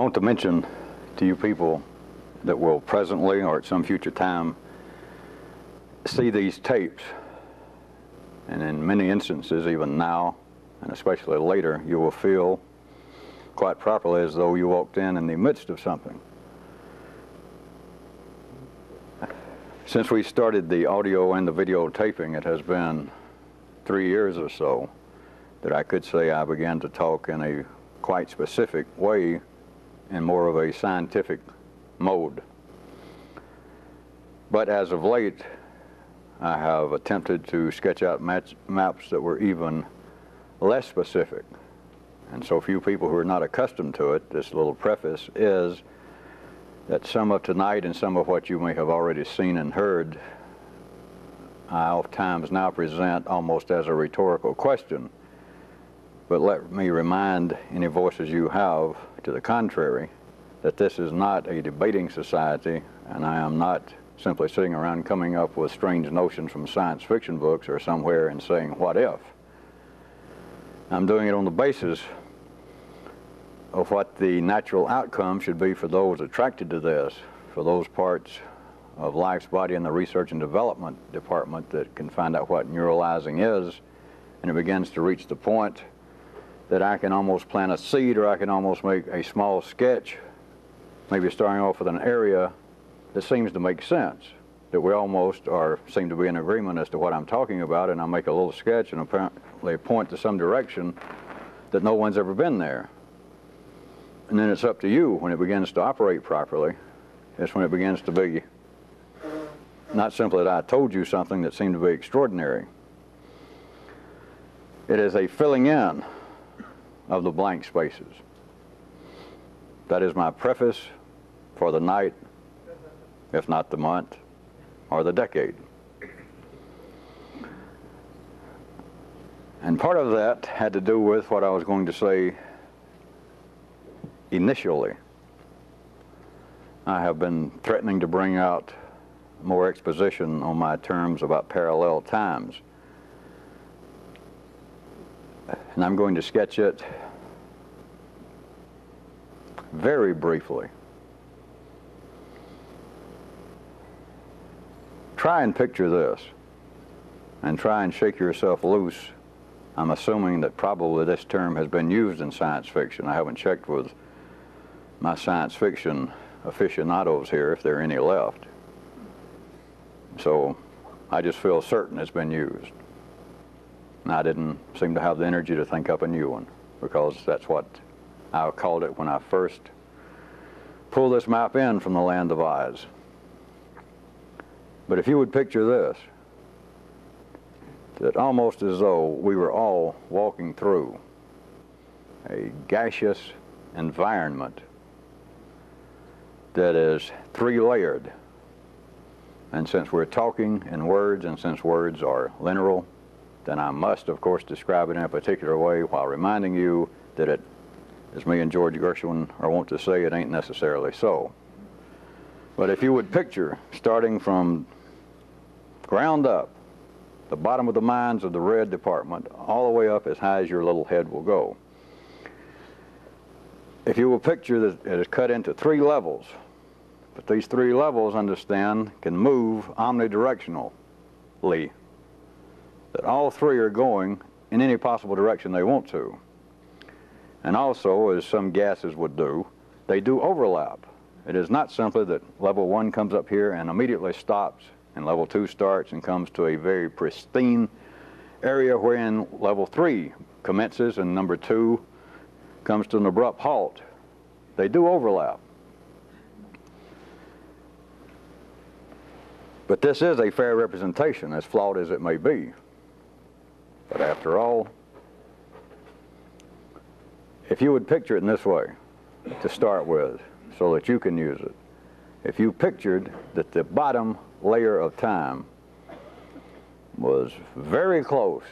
want to mention to you people that will presently or at some future time see these tapes, and in many instances, even now, and especially later, you will feel quite properly as though you walked in the midst of something. Since we started the audio and the video taping, it has been 3 years or so that I could say I began to talk in a quite specific way, in more of a scientific mode. But as of late, I have attempted to sketch out maps that were even less specific. And so for you people who are not accustomed to it, this little preface is that some of tonight and some of what you may have already seen and heard, I oftentimes now present almost as a rhetorical question. But let me remind any voices you have to the contrary that this is not a debating society, and I am not simply sitting around coming up with strange notions from science fiction books or somewhere and saying, what if? I'm doing it on the basis of what the natural outcome should be for those attracted to this, for those parts of life's body in the research and development department that can find out what neuralizing is, and it begins to reach the point that I can almost plant a seed, or I can almost make a small sketch, maybe starting off with an area that seems to make sense, that we almost seem to be in agreement as to what I'm talking about, and I make a little sketch and apparently point to some direction that no one's ever been there. And then it's up to you, when it begins to operate properly, it's when it begins to be not simply that I told you something that seemed to be extraordinary. It is a filling in of the blank spaces. That is my preface for the night, if not the month or the decade. And part of that had to do with what I was going to say initially. I have been threatening to bring out more exposition on my terms about parallel times. And I'm going to sketch it very briefly. Try and picture this, and try and shake yourself loose. I'm assuming that probably this term has been used in science fiction. I haven't checked with my science fiction aficionados here if there are any left. So I just feel certain it's been used. And I didn't seem to have the energy to think up a new one, because that's what I called it when I first pulled this map in from the land of Oz. But if you would picture this, that almost as though we were all walking through a gaseous environment that is three-layered. And since we're talking in words, and since words are lineal, then I must, of course, describe it in a particular way while reminding you that it, as me and George Gershwin are wont to say, it ain't necessarily so. But if you would picture, starting from ground up, the bottom of the mines of the red department, all the way up as high as your little head will go. If you will picture that it is cut into 3 levels, but these 3 levels, understand, can move omnidirectionally. That all 3 are going in any possible direction they want to. And also, as some gases would do, they do overlap. It is not simply that level 1 comes up here and immediately stops, and level 2 starts and comes to a very pristine area wherein level 3 commences and number 2 comes to an abrupt halt. They do overlap. But this is a fair representation, as flawed as it may be. But after all, if you would picture it in this way, to start with, so that you can use it. If you pictured that the bottom layer of time was very close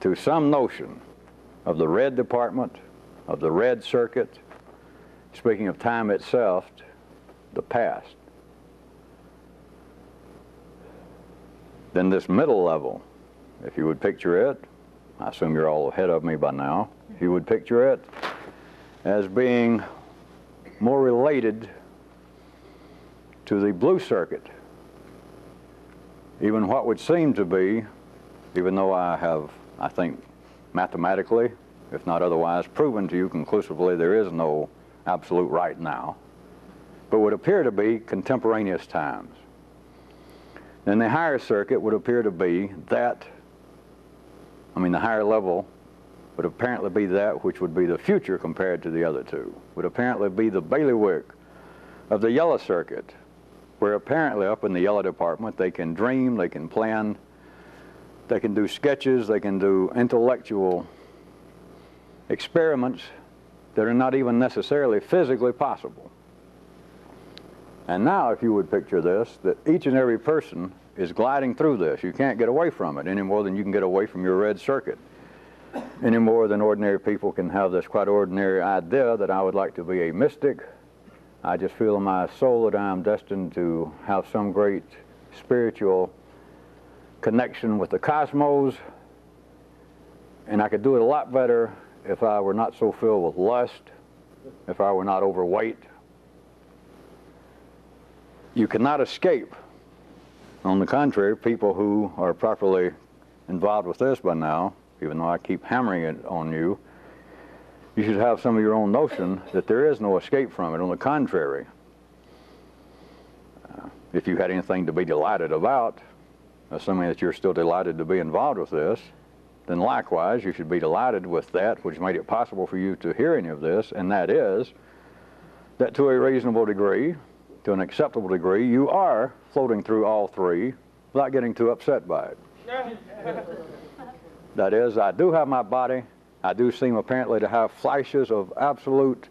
to some notion of the red department, of the red circuit, speaking of time itself, the past, then this middle level, if you would picture it, I assume you're all ahead of me by now, if you would picture it as being more related to the blue circuit. Even what would seem to be, even though I think, mathematically, if not otherwise, proven to you conclusively there is no absolute right now, but would appear to be contemporaneous times. Then the higher circuit would appear to be that, the higher level would apparently be that which would be the future compared to the other two, would apparently be the bailiwick of the yellow circuit, where apparently up in the yellow department they can dream, they can plan, they can do sketches, they can do intellectual experiments that are not even necessarily physically possible. And now, if you would picture this, that each and every person is gliding through this. You can't get away from it any more than you can get away from your red circuit, any more than ordinary people can have this quite ordinary idea that I would like to be a mystic. I just feel in my soul that I am destined to have some great spiritual connection with the cosmos, and I could do it a lot better if I were not so filled with lust, if I were not overweight. You cannot escape. On the contrary, people who are properly involved with this by now, even though I keep hammering it on you, you should have some of your own notion that there is no escape from it. On the contrary, if you had anything to be delighted about, assuming that you're still delighted to be involved with this, then likewise you should be delighted with that which made it possible for you to hear any of this, and that is that to a reasonable degree, to an acceptable degree, you are floating through all three without getting too upset by it. That is, I do have my body. I do seem apparently to have flashes of absolute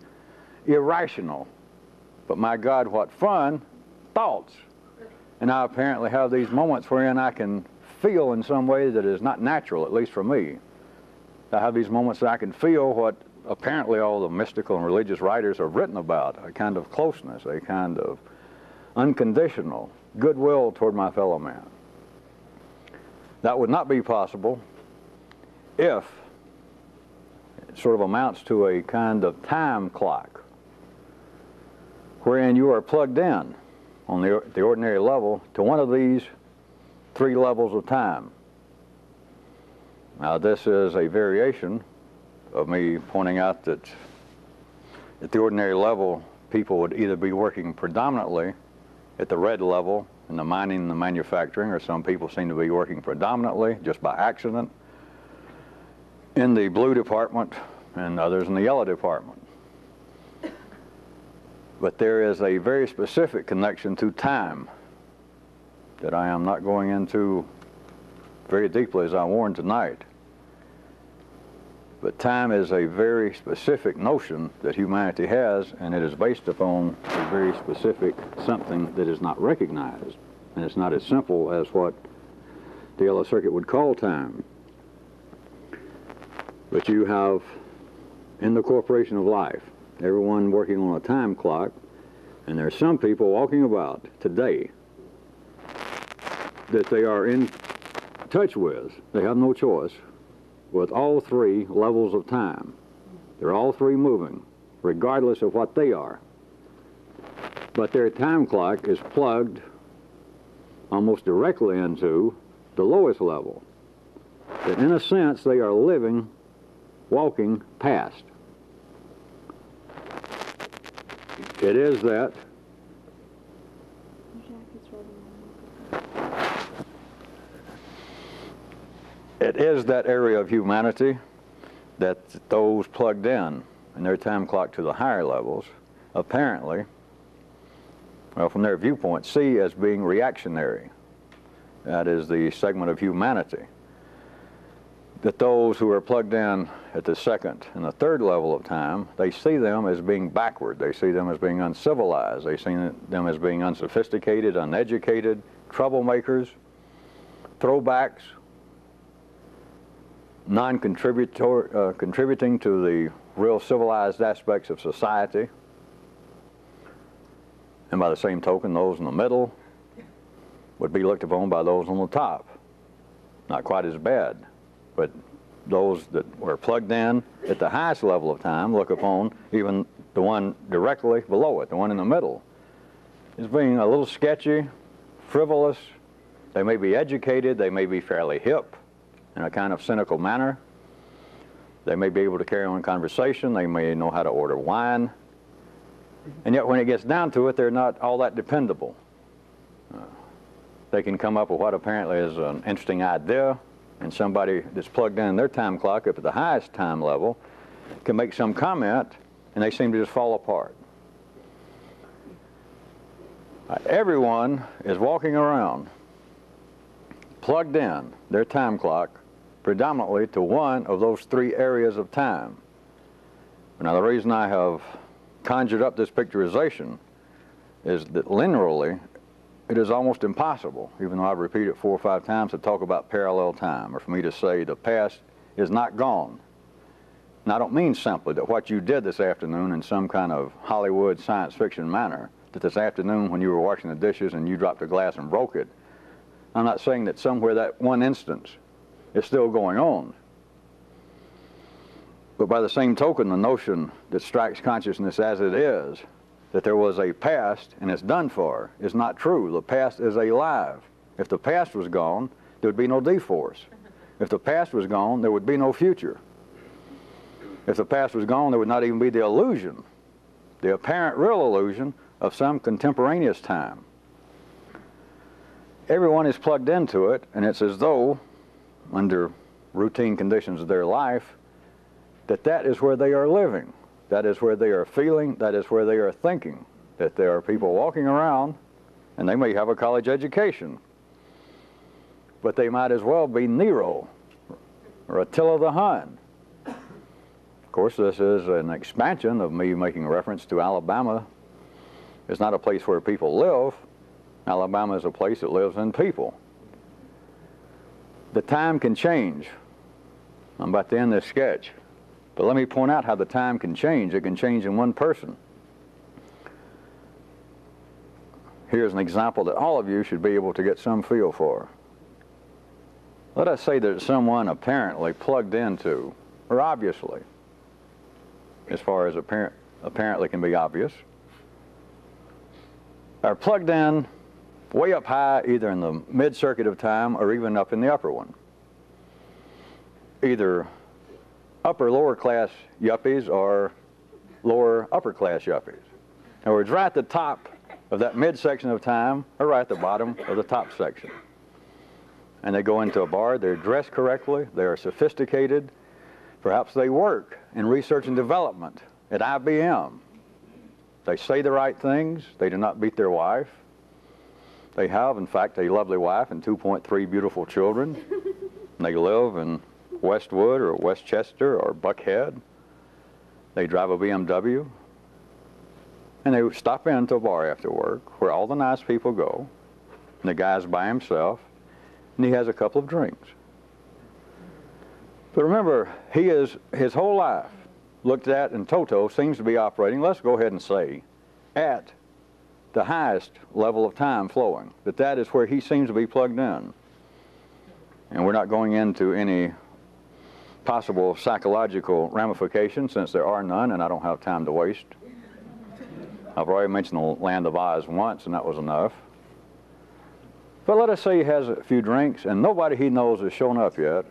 irrational, but my God, what fun, thoughts. And I apparently have these moments wherein I can feel in some way that is not natural, at least for me. I have these moments that I can feel what apparently all the mystical and religious writers have written about, a kind of closeness, a kind of unconditional goodwill toward my fellow man. That would not be possible if it sort of amounts to a kind of time clock wherein you are plugged in on the ordinary level to one of these three levels of time. Now, this is a variation of me pointing out that at the ordinary level, people would either be working predominantly at the red level in the mining and the manufacturing, or some people seem to be working predominantly just by accident in the blue department and others in the yellow department. But there is a very specific connection to time that I am not going into very deeply, as I warned tonight. But time is a very specific notion that humanity has, and it is based upon a very specific something that is not recognized. And it's not as simple as what the yellow circuit would call time. But you have, in the corporation of life, everyone working on a time clock, and there are some people walking about today that they are in touch with. They have no choice with all three levels of time. They're all three moving, regardless of what they are. But their time clock is plugged almost directly into the lowest level. That in a sense, they are living, walking past. It is that area of humanity that those plugged in their time clock to the higher levels apparently, well, from their viewpoint, see as being reactionary. That is the segment of humanity that those who are plugged in at the second and the third level of time, they see them as being backward. They see them as being uncivilized. They see them as being unsophisticated, uneducated, troublemakers, throwbacks, contributing to the real civilized aspects of society. And by the same token, those in the middle would be looked upon by those on the top. Not quite as bad, but those that were plugged in at the highest level of time look upon even the one directly below it, the one in the middle, as being a little sketchy, frivolous. They may be educated, they may be fairly hip in a kind of cynical manner. They may be able to carry on conversation, they may know how to order wine, and yet when it gets down to it, they're not all that dependable. They can come up with what apparently is an interesting idea, and somebody that's plugged in their time clock up at the highest time level can make some comment, and they seem to just fall apart. Everyone is walking around plugged in their time clock predominantly to one of those three areas of time. Now, the reason I have conjured up this picturization is that linearly it is almost impossible, even though I repeat it 4 or 5 times, to talk about parallel time, or for me to say the past is not gone. And I don't mean simply that what you did this afternoon in some kind of Hollywood science fiction manner, that this afternoon when you were washing the dishes and you dropped a glass and broke it. I'm not saying that somewhere that one instance is still going on. But by the same token, the notion that strikes consciousness as it is, that there was a past and it's done for, is not true. The past is alive. If the past was gone, there would be no D-force. If the past was gone, there would be no future. If the past was gone, there would not even be the illusion, the apparent real illusion of some contemporaneous time. Everyone is plugged into it, and it's as though, under routine conditions of their life, that is where they are living. That is where they are feeling. That is where they are thinking. That there are people walking around, and they may have a college education, but they might as well be Nero or Attila the Hun. Of course, this is an expansion of me making reference to Alabama. It's not a place where people live. Alabama is a place that lives in people. The time can change. I'm about to end this sketch. But let me point out how the time can change. It can change in one person. Here's an example that all of you should be able to get some feel for. Let us say that someone apparently plugged into, or obviously, as far as apparently can be obvious, are plugged in way up high, either in the mid-circuit of time or even up in the upper one. Either upper lower class yuppies or lower upper class yuppies. In other words, right at the top of that midsection of time or right at the bottom of the top section. And they go into a bar, they're dressed correctly, they are sophisticated, perhaps they work in research and development at IBM. They say the right things, they do not beat their wife. They have, in fact, a lovely wife and 2.3 beautiful children. They live in Westwood or Westchester or Buckhead. They drive a BMW. And they stop into a bar after work where all the nice people go. And the guy's by himself. And he has a couple of drinks. But remember, he is, his whole life, looked at in toto, seems to be operating, let's go ahead and say, at the highest level of time flowing. That is where he seems to be plugged in. And we're not going into any possible psychological ramifications, since there are none, and I don't have time to waste. I've already mentioned the Land of Oz once, and that was enough. But let us say he has a few drinks, and nobody he knows has shown up yet,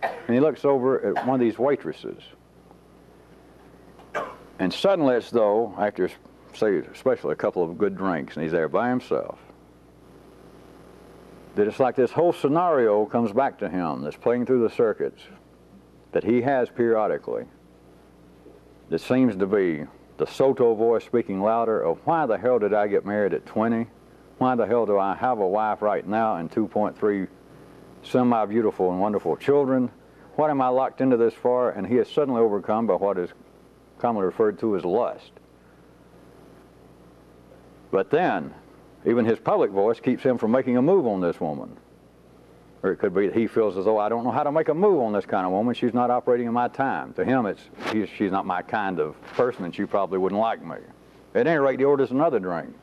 and he looks over at one of these waitresses. And suddenly it's though, after, say, especially a couple of good drinks, and he's there by himself, that it's like this whole scenario comes back to him that's playing through the circuits that he has periodically, that seems to be the Soto voice speaking louder of why the hell did I get married at 20? Why the hell do I have a wife right now and 2.3 semi-beautiful and wonderful children? What am I locked into this for? And he is suddenly overcome by what is commonly referred to as lust. But then, even his public voice keeps him from making a move on this woman. Or it could be that he feels as though I don't know how to make a move on this kind of woman. She's not operating in my time. To him, she's not my kind of person, and she probably wouldn't like me. At any rate, he orders another drink.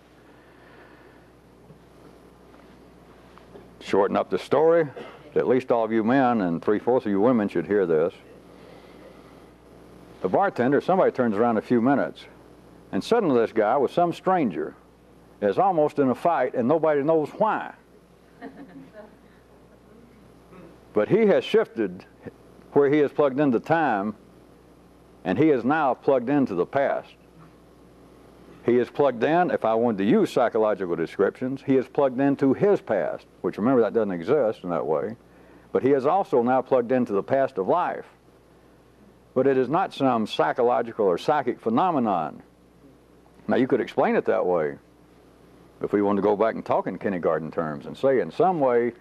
Shorten up the story. At least all of you men and 3/4 of you women should hear this. The bartender, somebody turns around a few minutes, and suddenly this guy with some stranger is almost in a fight, and nobody knows why. But he has shifted where he is plugged into time, and he is now plugged into the past. He is plugged in, if I wanted to use psychological descriptions, he is plugged into his past, which remember that doesn't exist in that way, but he is also now plugged into the past of life. But it is not some psychological or psychic phenomenon. Now you could explain it that way, if we wanted to go back and talk in kindergarten terms and say in some way,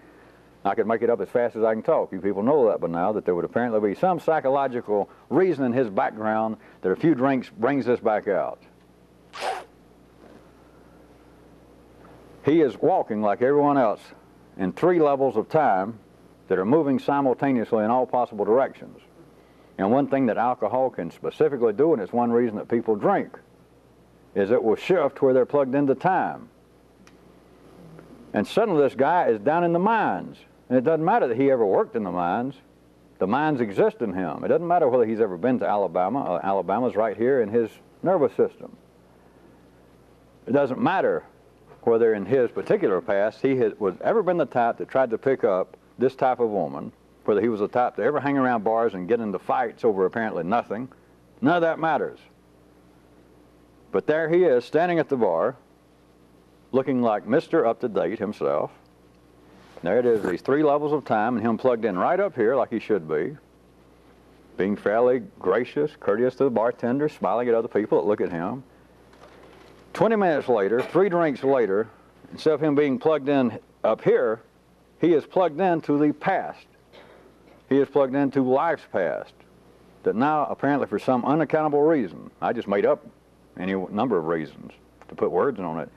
I could make it up as fast as I can talk. You people know that by now, that there would apparently be some psychological reason in his background that a few drinks brings this back out. He is walking like everyone else in 3 levels of time that are moving simultaneously in all possible directions. And one thing that alcohol can specifically do, and it's one reason that people drink, is it will shift where they're plugged into time. And suddenly this guy is down in the mines. And it doesn't matter that he ever worked in the mines. The mines exist in him. It doesn't matter whether he's ever been to Alabama. Alabama's right here in his nervous system. It doesn't matter whether in his particular past he was ever been the type that tried to pick up this type of woman, whether he was the type to ever hang around bars and get into fights over apparently nothing. None of that matters. But there he is, standing at the bar, looking like Mr. Up-to-Date himself. There it is, these 3 levels of time, and him plugged in right up here like he should be, being fairly gracious, courteous to the bartender, smiling at other people that look at him. 20 minutes later, 3 drinks later, instead of him being plugged in up here, he is plugged into the past. He is plugged into life's past, that now apparently for some unaccountable reason, I just made up any number of reasons to put words on it,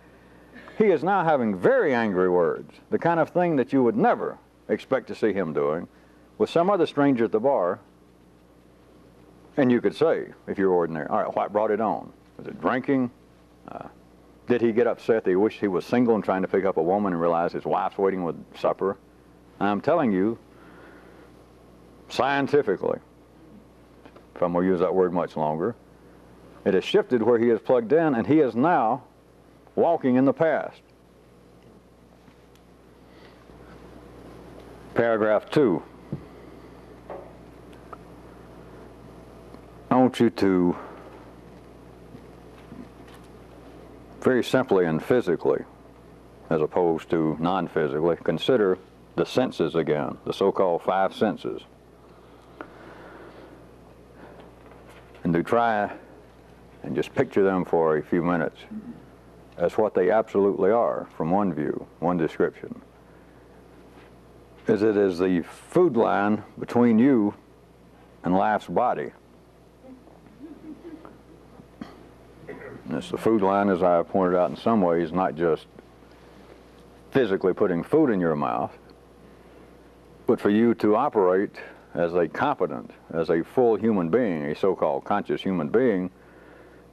he is now having very angry words, the kind of thing that you would never expect to see him doing with some other stranger at the bar. And you could say, if you're ordinary, all right, what brought it on? Was it drinking? Did he get upset that he wished he was single and trying to pick up a woman and realize his wife's waiting with supper? I'm telling you, scientifically, if I'm going to use that word much longer, it has shifted where he is plugged in, and he is now walking in the past. Paragraph 2. I want you to very simply and physically, as opposed to non-physically, consider the senses again, the so-called 5 senses. And to try and just picture them for a few minutes as what they absolutely are from one view, one description. Is it is the food line between you and life's body. And it's the food line, as I pointed out in some ways, not just physically putting food in your mouth, but for you to operate as a competent, as a full human being, a so-called conscious human being,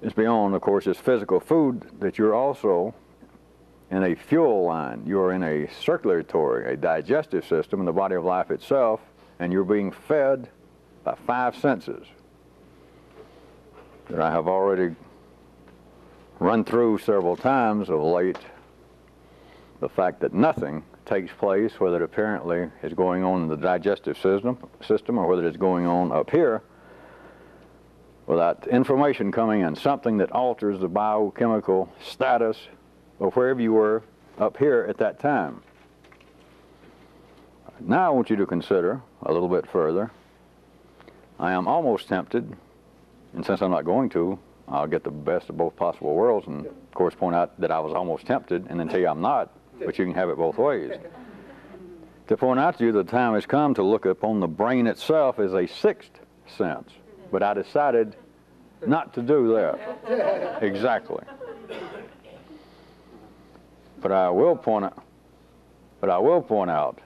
is beyond, of course, this physical food, that you're also in a fuel line. You're in a circulatory, a digestive system in the body of life itself, and you're being fed by 5 senses that I have already run through several times of late. The fact that nothing takes place, whether it apparently is going on in the digestive system or whether it's going on up here, without information coming in, something that alters the biochemical status of wherever you were up here at that time. Now I want you to consider a little bit further. I am almost tempted, and since I'm not going to, I'll get the best of both possible worlds and, of course, point out that I was almost tempted and then tell you I'm not, but you can have it both ways. To point out to you that the time has come to look upon the brain itself as a 6th sense. But I decided not to do that. Exactly. But I will point out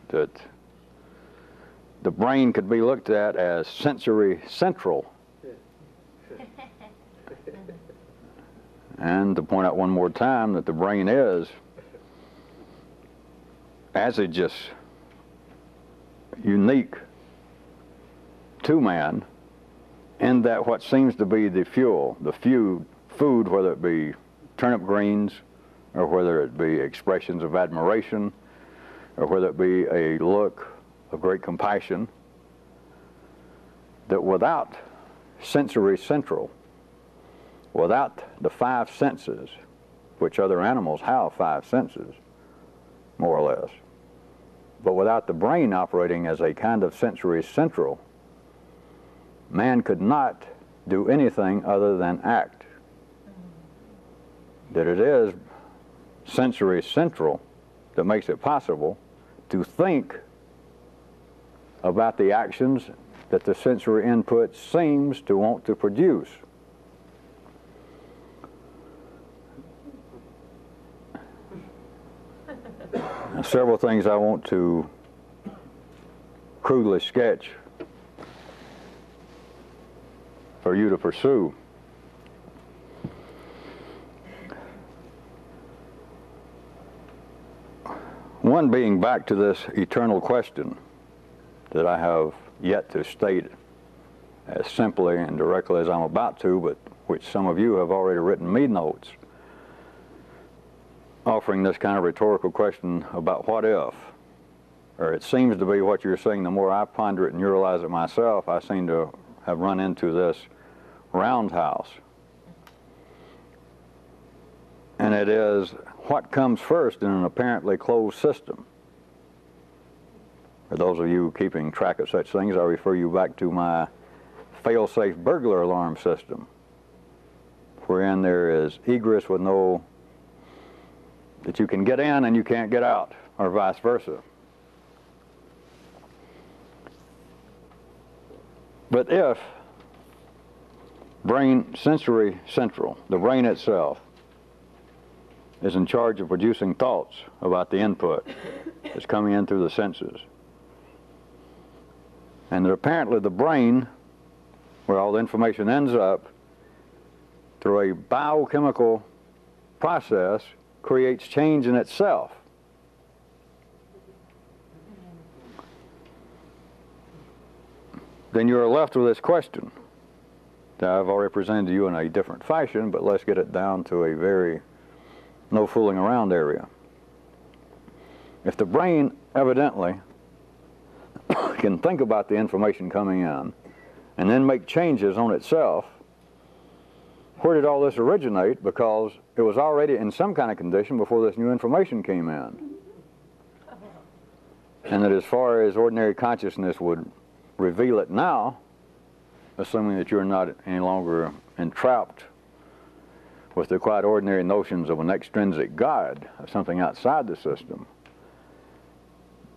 that the brain could be looked at as sensory central. And to point out one more time that the brain is, as it just unique to man, in that what seems to be the fuel, the food, whether it be turnip greens, or whether it be expressions of admiration, or whether it be a look of great compassion, that without sensory central, without the five senses, which other animals have five senses, more or less, but without the brain operating as a kind of sensory central, man could not do anything other than act. That it is sensory central that makes it possible to think about the actions that the sensory input seems to want to produce. Now, several things I want to crudely sketch for you to pursue. One being back to this eternal question that I have yet to state as simply and directly as I'm about to, but which some of you have already written me notes, offering this kind of rhetorical question about what if, or it seems to be what you're saying. The more I ponder it and neuralize it myself, I seem to have run into this roundhouse. And it is, what comes first in an apparently closed system? For those of you keeping track of such things, I refer you back to my fail-safe burglar alarm system, wherein there is egress with no, that you can get in and you can't get out, or vice versa. But if brain sensory central, the brain itself, is in charge of producing thoughts about the input that's coming in through the senses, and that apparently the brain, where all the information ends up, through a biochemical process, creates change in itself. Then you're left with this question that I've already presented to you in a different fashion, but let's get it down to a very no fooling around area. If the brain evidently can think about the information coming in and then make changes on itself, where did all this originate? Because it was already in some kind of condition before this new information came in. And that as far as ordinary consciousness would reveal it now, assuming that you're not any longer entrapped with the quite ordinary notions of an extrinsic God, of something outside the system,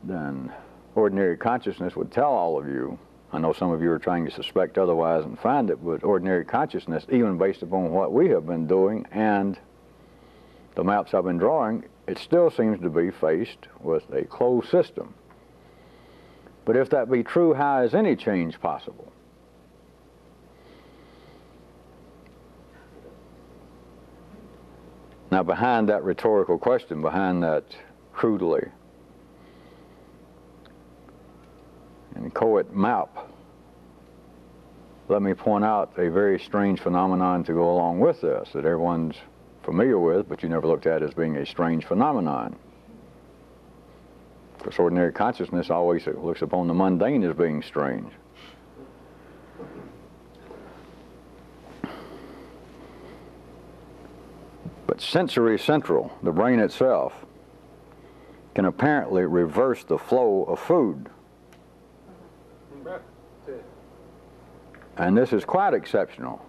then ordinary consciousness would tell all of you, I know some of you are trying to suspect otherwise and find it, but ordinary consciousness, even based upon what we have been doing and the maps I've been drawing, it still seems to be faced with a closed system. But if that be true, how is any change possible? Now, behind that rhetorical question, behind that crudely inchoate map, let me point out a very strange phenomenon to go along with this, that everyone's familiar with, but you never looked at as being a strange phenomenon. Because ordinary consciousness always looks upon the mundane as being strange. But sensory central, the brain itself, can apparently reverse the flow of food. And this is quite exceptional.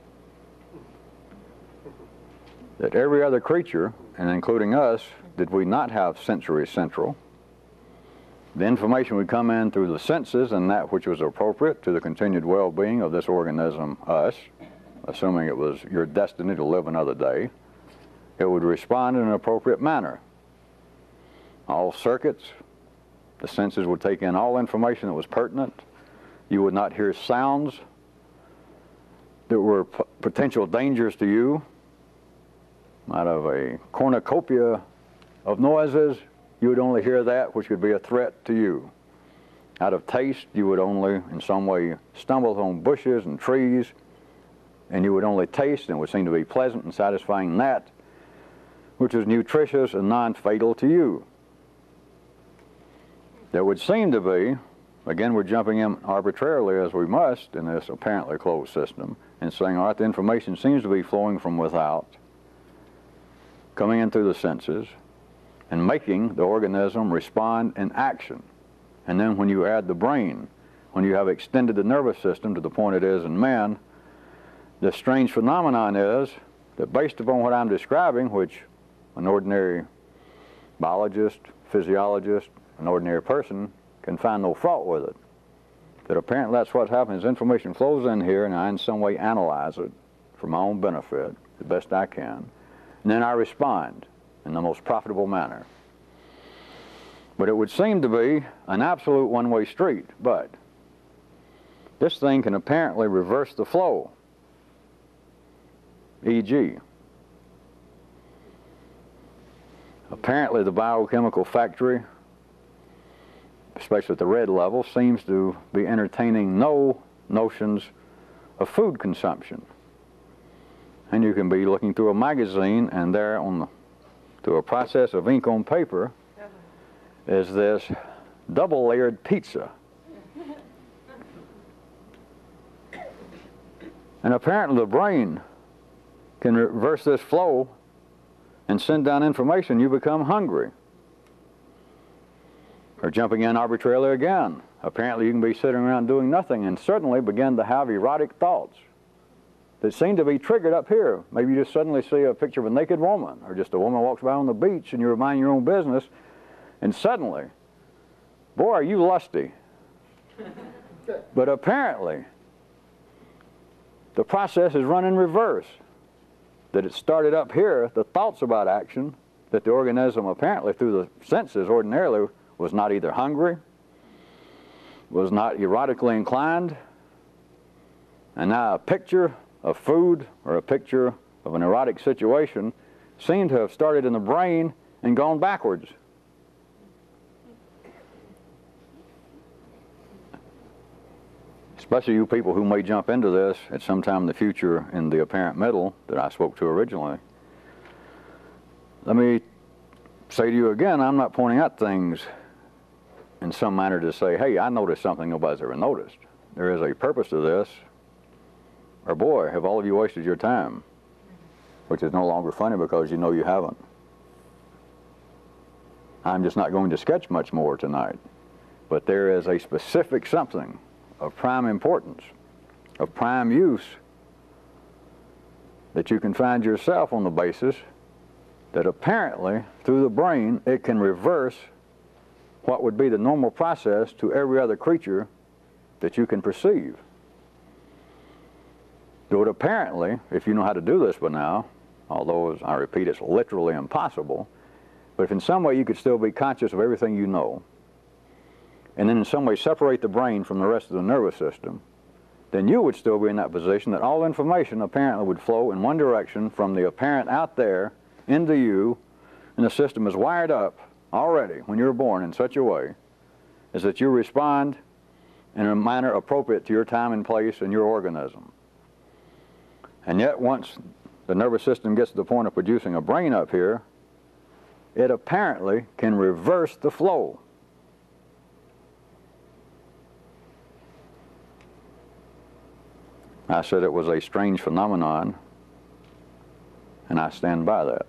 That every other creature, and including us, did we not have sensory central, the information would come in through the senses and that which was appropriate to the continued well-being of this organism, us, assuming it was your destiny to live another day, it would respond in an appropriate manner. All circuits, the senses would take in all information that was pertinent. You would not hear sounds that were potential dangers to you. Out of a cornucopia of noises, you would only hear that which would be a threat to you. Out of taste, you would only in some way stumble on bushes and trees, and you would only taste, and it would seem to be pleasant and satisfying that which is nutritious and non-fatal to you. There would seem to be, again, we're jumping in arbitrarily as we must in this apparently closed system, and saying, all right, the information seems to be flowing from without, coming in through the senses, and making the organism respond in action. And then when you add the brain, when you have extended the nervous system to the point it is in man, the strange phenomenon is that based upon what I'm describing, which an ordinary biologist, physiologist, an ordinary person can find no fault with it, that apparently that's what's happening is information flows in here and I in some way analyze it for my own benefit the best I can, and then I respond in the most profitable manner. But it would seem to be an absolute one-way street, but this thing can apparently reverse the flow. E.g., apparently the biochemical factory, especially at the red level, seems to be entertaining no notions of food consumption. And you can be looking through a magazine, and there through a process of ink on paper is this double-layered pizza. And apparently the brain can reverse this flow and send down information. You become hungry. Or jumping in arbitrarily again. Apparently you can be sitting around doing nothing and suddenly begin to have erotic thoughts that seem to be triggered up here. Maybe you just suddenly see a picture of a naked woman, or just a woman walks by on the beach and you're minding your own business, and suddenly, boy, are you lusty. But apparently the process is run in reverse. That it started up here, the thoughts about action, that the organism apparently through the senses ordinarily was not either hungry, was not erotically inclined, and now a picture of food or a picture of an erotic situation seemed to have started in the brain and gone backwards. Especially you people who may jump into this at some time in the future in the apparent middle that I spoke to originally. Let me say to you again, I'm not pointing out things in some manner to say, hey, I noticed something nobody's ever noticed. There is a purpose to this, or boy, have all of you wasted your time, which is no longer funny because you know you haven't. I'm just not going to sketch much more tonight, but there is a specific something of prime importance, of prime use, that you can find yourself on the basis that apparently through the brain it can reverse what would be the normal process to every other creature that you can perceive. Do it apparently, if you know how to do this by now, although as I repeat it's literally impossible, but if in some way you could still be conscious of everything you know, and then in some way separate the brain from the rest of the nervous system, then you would still be in that position that all information apparently would flow in one direction from the apparent out there into you, and the system is wired up already when you're born in such a way as that you respond in a manner appropriate to your time and place and your organism. And yet once the nervous system gets to the point of producing a brain up here, it apparently can reverse the flow. I said it was a strange phenomenon, and I stand by that.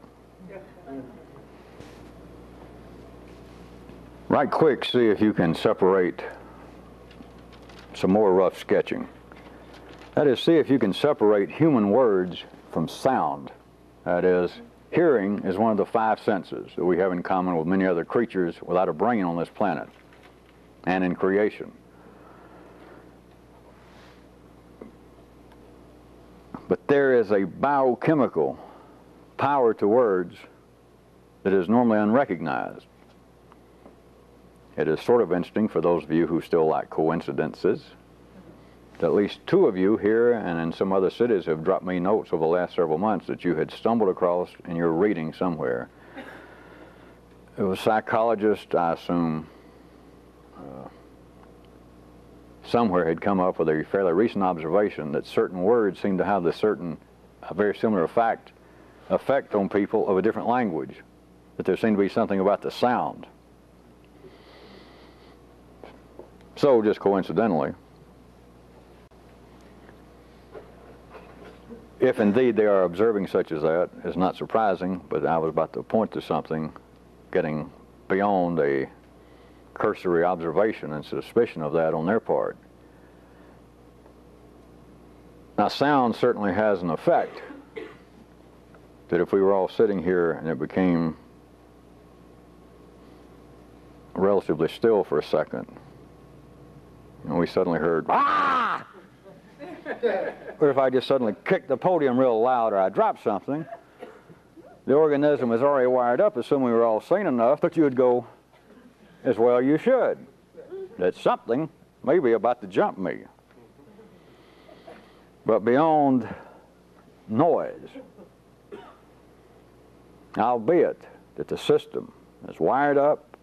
Right quick, see if you can separate some more rough sketching. That is, see if you can separate human words from sound. That is, hearing is one of the five senses that we have in common with many other creatures without a brain on this planet and in creation. But there is a biochemical power to words that is normally unrecognized. It is sort of interesting for those of you who still like coincidences that at least two of you here and in some other cities have dropped me notes over the last several months that you had stumbled across in your reading somewhere. It was a psychologist, I assume, somewhere had come up with a fairly recent observation that certain words seem to have a very similar effect on people of a different language, that there seemed to be something about the sound. So, just coincidentally, if indeed they are observing such as that, it's not surprising, but I was about to point to something getting beyond a cursory observation and suspicion of that on their part. Now, sound certainly has an effect, that if we were all sitting here and it became relatively still for a second, and we suddenly heard, "Ah!" Or if I just suddenly kicked the podium real loud or I dropped something, the organism is already wired up, assuming we were all sane enough, that you would go, as well you should. That something may be about to jump me. But beyond noise, albeit that the system is wired up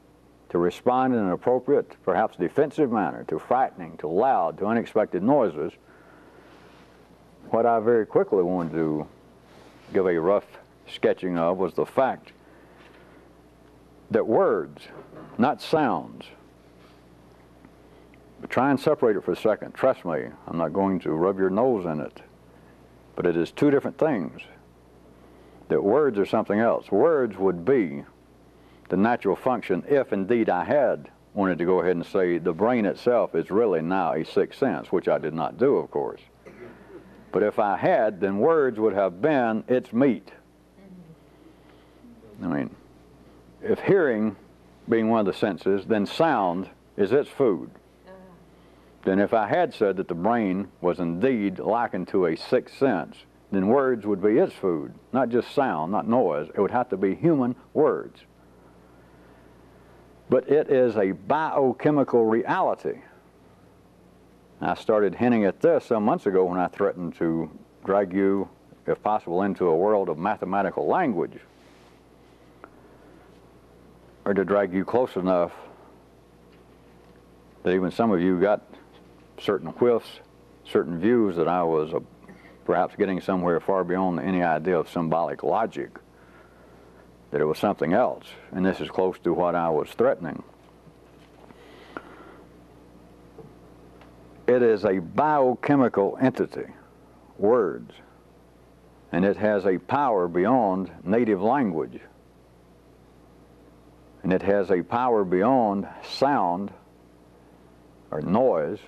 to respond in an appropriate, perhaps defensive manner, to frightening, to loud, to unexpected noises, what I very quickly wanted to give a rough sketching of was the fact that words, not sounds, but try and separate it for a second. Trust me, I'm not going to rub your nose in it, but it is two different things. That words are something else. Words would be the natural function if indeed I had wanted to go ahead and say the brain itself is really now a sixth sense, which I did not do, of course. But if I had, then words would have been its meat. I mean, if hearing being one of the senses, then sound is its food. Then if I had said that the brain was indeed likened to a sixth sense, then words would be its food, not just sound, not noise. It would have to be human words. But it is a biochemical reality. I started hinting at this some months ago when I threatened to drag you, if possible, into a world of mathematical language, or to drag you close enough that even some of you got certain whiffs, certain views that I was perhaps getting somewhere far beyond any idea of symbolic logic, that it was something else, and this is close to what I was threatening. It is a biochemical entity, words, and it has a power beyond native language, and it has a power beyond sound or noise,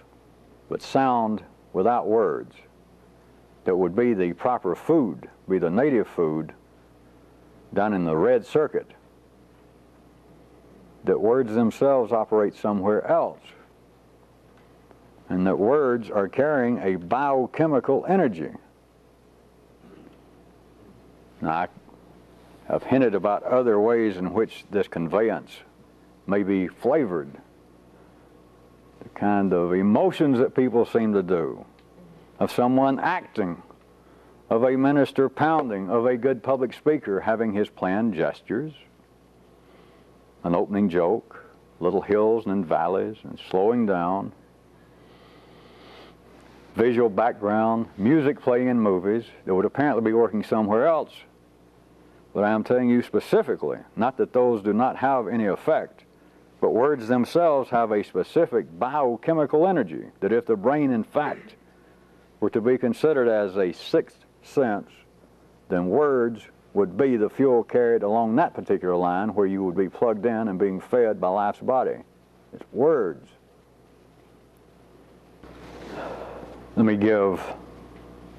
but sound without words, that would be the proper food, be the native food down in the red circuit, that words themselves operate somewhere else, and that words are carrying a biochemical energy. Now, I have hinted about other ways in which this conveyance may be flavored, the kind of emotions that people seem to do, of someone acting, of a minister pounding, of a good public speaker having his planned gestures, an opening joke, little hills and valleys and slowing down, visual background, music playing in movies that would apparently be working somewhere else. But I am telling you specifically, not that those do not have any effect, but words themselves have a specific biochemical energy, that if the brain in fact were to be considered as a sixth sense, then words would be the fuel carried along that particular line where you would be plugged in and being fed by life's body. It's words. Let me give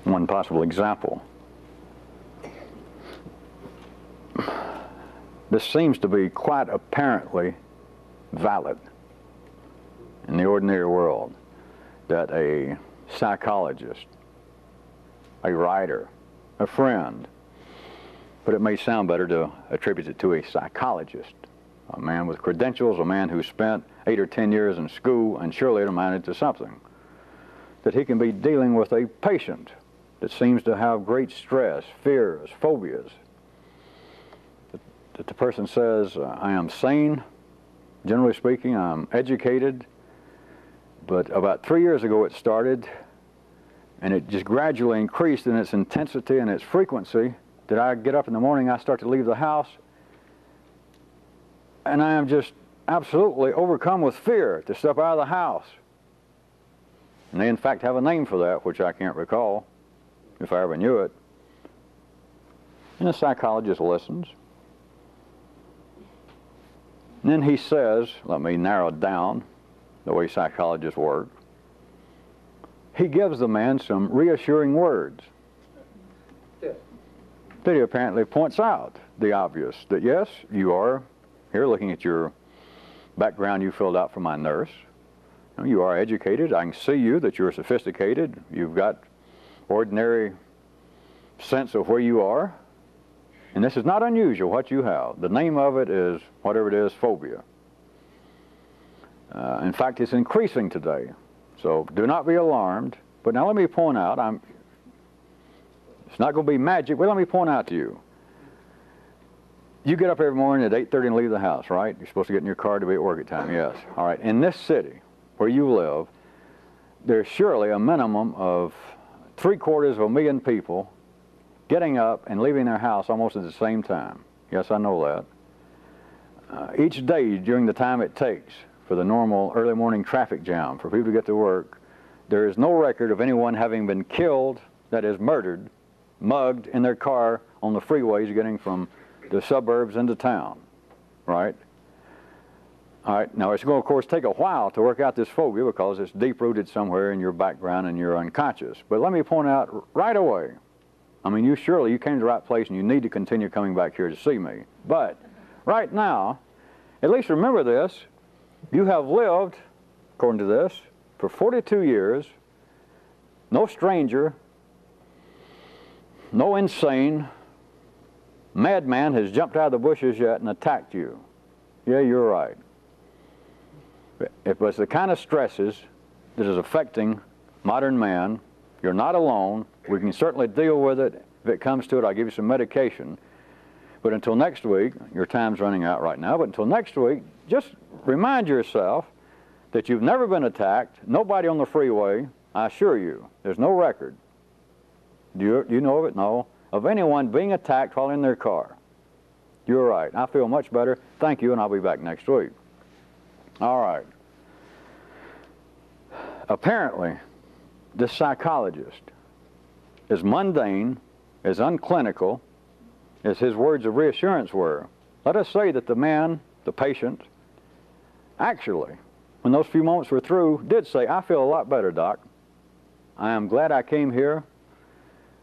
one possible example. This seems to be quite apparently valid in the ordinary world, that a psychologist, a writer, a friend, but it may sound better to attribute it to a psychologist, a man with credentials, a man who spent 8 or 10 years in school, and surely it amounted to something, that he can be dealing with a patient that seems to have great stress, fears, phobias, that the person says, I am sane, generally speaking, I'm educated, But about 3 years ago it started, and it just gradually increased in its intensity and its frequency, that I get up in the morning, I start to leave the house, and I am just absolutely overcome with fear to step out of the house. And they in fact have a name for that, which I can't recall, if I ever knew it. And the psychologist listens. And then he says, let me narrow it down the way psychologists work. He gives the man some reassuring words. That he apparently points out the obvious, that yes, you are here looking at your background you filled out for my nurse. You are educated. I can see you, that you're sophisticated. You've got ordinary sense of where you are. And this is not unusual, what you have. The name of it is, whatever it is, phobia. In fact, it's increasing today. So do not be alarmed. But now let me point out, it's not going to be magic, but let me point out to you. You get up every morning at 8:30 and leave the house, right? You're supposed to get in your car to be at work at time, yes. All right, in this city where you live, there's surely a minimum of 750,000 people getting up and leaving their house almost at the same time. Yes, I know that. Each day during the time it takes for the normal early morning traffic jam for people to get to work, there is no record of anyone having been killed, that is murdered, mugged in their car on the freeways getting from the suburbs into town, right? All right, now it's going to, of course, take a while to work out this phobia because it's deep-rooted somewhere in your background and you're unconscious. But let me point out right away, I mean, you came to the right place and you need to continue coming back here to see me. But right now, at least remember this, you have lived, according to this, for 42 years, no stranger, no insane madman has jumped out of the bushes yet and attacked you. Yeah, you're right. If it's the kind of stresses that is affecting modern man, you're not alone. We can certainly deal with it. If it comes to it, I'll give you some medication. But until next week, your time's running out right now, but until next week, just remind yourself that you've never been attacked. Nobody on the freeway, I assure you, there's no record. Do you know of it? No. Of anyone being attacked while in their car. You're right. I feel much better. Thank you, and I'll be back next week. All right. Apparently, this psychologist, as mundane, as unclinical as his words of reassurance were, let us say that the man, the patient, actually, when those few moments were through, did say, I feel a lot better, Doc. I am glad I came here.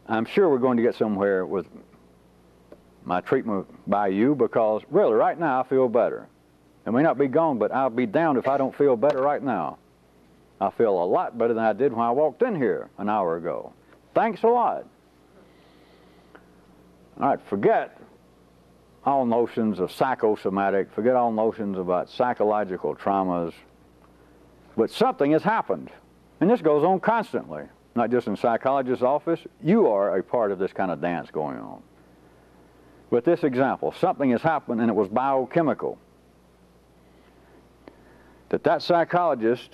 I'm sure we're going to get somewhere with my treatment by you because, really, right now I feel better. It may not be gone, but I'll be damned if I don't feel better right now. I feel a lot better than I did when I walked in here an hour ago. Thanks a lot. All right, forget all notions of psychosomatic, forget all notions about psychological traumas, but something has happened, and this goes on constantly. Not just in psychologist's office, you are a part of this kind of dance going on. With this example, something has happened and it was biochemical. That psychologist,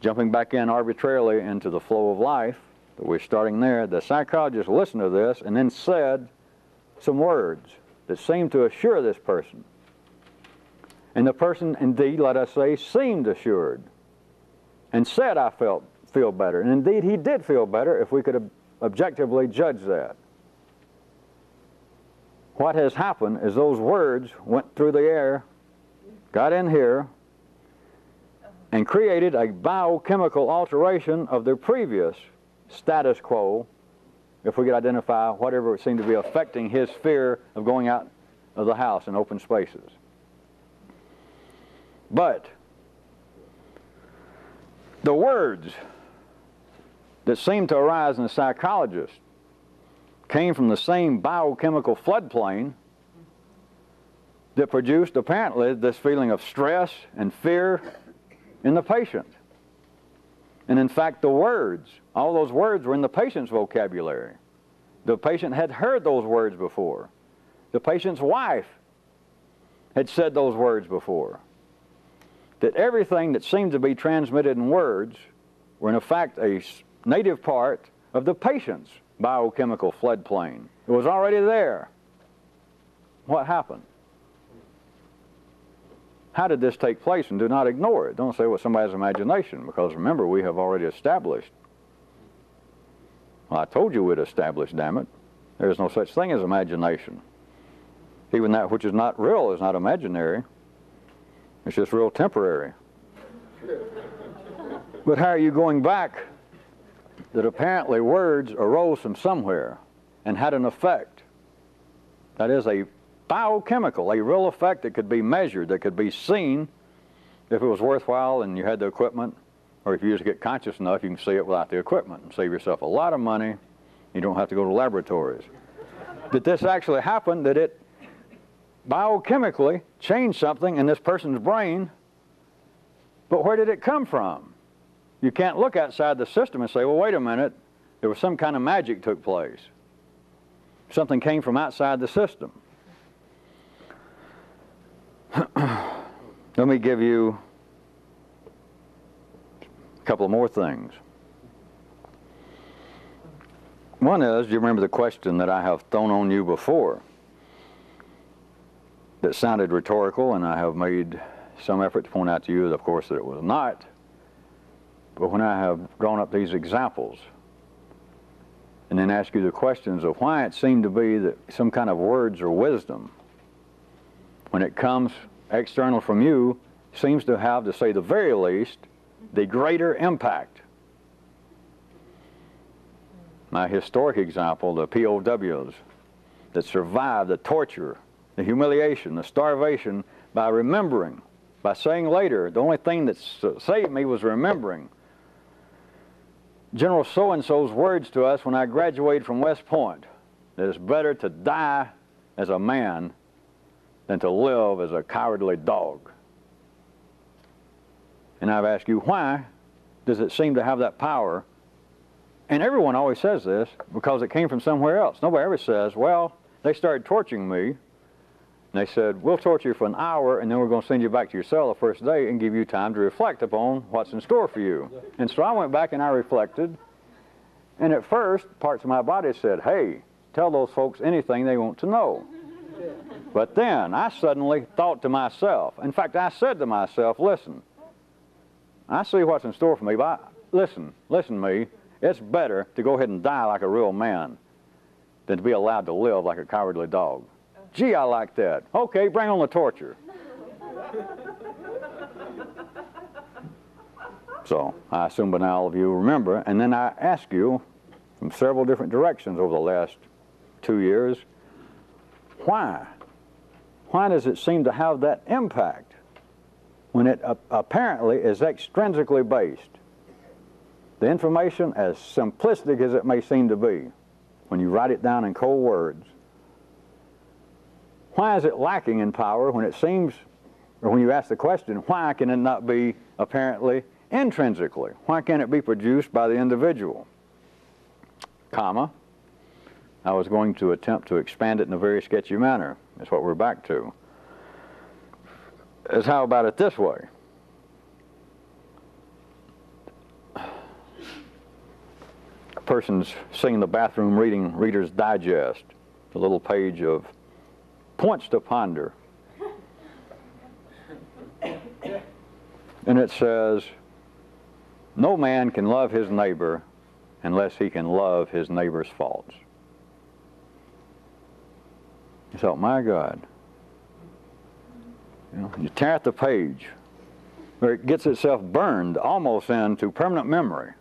jumping back in arbitrarily into the flow of life, that we're starting there, the psychologist listened to this and then said some words that seemed to assure this person. And the person indeed, let us say, seemed assured and said, I feel better. And indeed, he did feel better if we could objectively judge that. What has happened is those words went through the air, got in here, and created a biochemical alteration of their previous status quo, if we could identify whatever seemed to be affecting his fear of going out of the house in open spaces. But the words that seemed to arise in the psychologist came from the same biochemical floodplain that produced apparently this feeling of stress and fear in the patient. And in fact, the words, all those words were in the patient's vocabulary. The patient had heard those words before. The patient's wife had said those words before. that everything that seemed to be transmitted in words were in fact a native part of the patient's biochemical floodplain. It was already there. What happened? How did this take place? And do not ignore it. Don't say, well, somebody's imagination, because remember, we have already established. Well, I told you we'd established, damn it. There is no such thing as imagination. Even that which is not real is not imaginary. It's just real temporary. But how are you going back that apparently words arose from somewhere and had an effect? That is a biochemical, a real effect that could be measured, that could be seen if it was worthwhile and you had the equipment, or if you just get conscious enough, you can see it without the equipment and save yourself a lot of money. You don't have to go to laboratories. Did this actually happen, that it biochemically changed something in this person's brain, but where did it come from? You can't look outside the system and say, well, wait a minute, there was some kind of magic took place. Something came from outside the system. Let me give you a couple of more things. One is, do you remember the question that I have thrown on you before that sounded rhetorical, and I have made some effort to point out to you, of course, that it was not. But when I have drawn up these examples and then ask you the questions of why it seemed to be that some kind of words or wisdom, when it comes external from you, seems to have, to say the very least, the greater impact. My historic example, the POWs that survived the torture, the humiliation, the starvation, by remembering, by saying later, the only thing that saved me was remembering General so-and-so's words to us when I graduated from West Point, that it's better to die as a man than to live as a cowardly dog. And I've asked you, why does it seem to have that power? And everyone always says this, because it came from somewhere else. Nobody ever says, well, they started torturing me, and they said, we'll torture you for an hour, and then we're going to send you back to your cell the first day and give you time to reflect upon what's in store for you. And so I went back and I reflected, and at first, parts of my body said, hey, tell those folks anything they want to know. But then I suddenly thought to myself, in fact, I said to myself, listen, I see what's in store for me, but listen to me, it's better to go ahead and die like a real man than to be allowed to live like a cowardly dog. Gee, I like that. Okay, bring on the torture. So I assume by now all of you remember, and then I ask you from several different directions over the last 2 years, why? Why does it seem to have that impact when it apparently is extrinsically based? The information, as simplistic as it may seem to be, when you write it down in cold words, why is it lacking in power when it seems, or when you ask the question, why can it not be apparently intrinsically? Why can't it be produced by the individual? Comma. I was going to attempt to expand it in a very sketchy manner. That's what we're back to. Is how about it this way? A person's sitting in the bathroom reading Reader's Digest, a little page of points to ponder. And it says, no man can love his neighbor unless he can love his neighbor's faults. You thought, my God. You tear out the page, where it gets itself burned almost into permanent memory.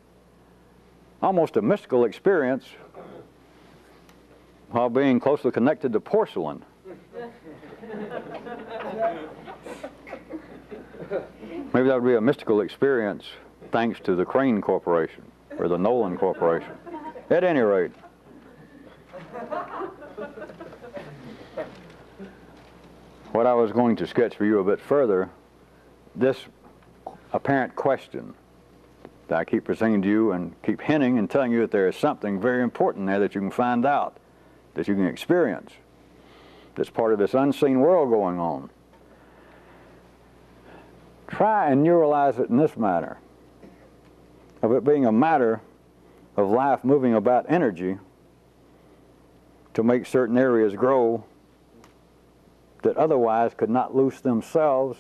Almost a mystical experience while being closely connected to porcelain. Maybe that would be a mystical experience thanks to the Crane Corporation or the Nolan Corporation. At any rate, what I was going to sketch for you a bit further, this apparent question that I keep presenting to you and keep hinting and telling you that there is something very important there that you can find out, that you can experience, that's part of this unseen world going on. Try and neuralize it in this manner, of it being a matter of life moving about energy to make certain areas grow that otherwise could not loose themselves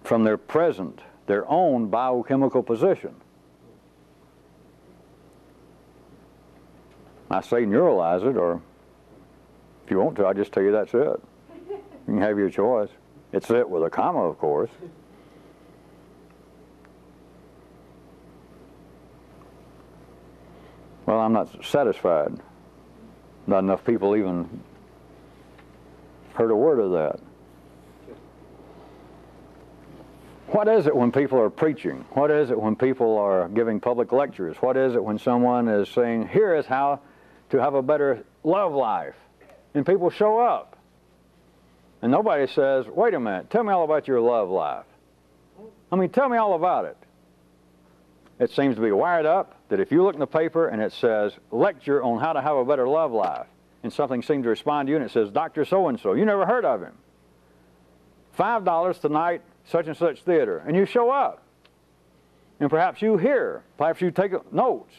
from their present, their own biochemical position. I say neuralize it, or if you want to, I'll just tell you that's it. You can have your choice. It's it with a comma, of course. Well, I'm not satisfied. Not enough people even heard a word of that. What is it when people are preaching? What is it when people are giving public lectures? What is it when someone is saying, here is how to have a better love life? And people show up. And nobody says, wait a minute, tell me all about your love life. I mean, tell me all about it. It seems to be wired up that if you look in the paper and it says, lecture on how to have a better love life, and something seems to respond to you and it says, Dr. So-and-so, you never heard of him. $5 tonight, such and such theater, and you show up. And perhaps you hear, perhaps you take notes,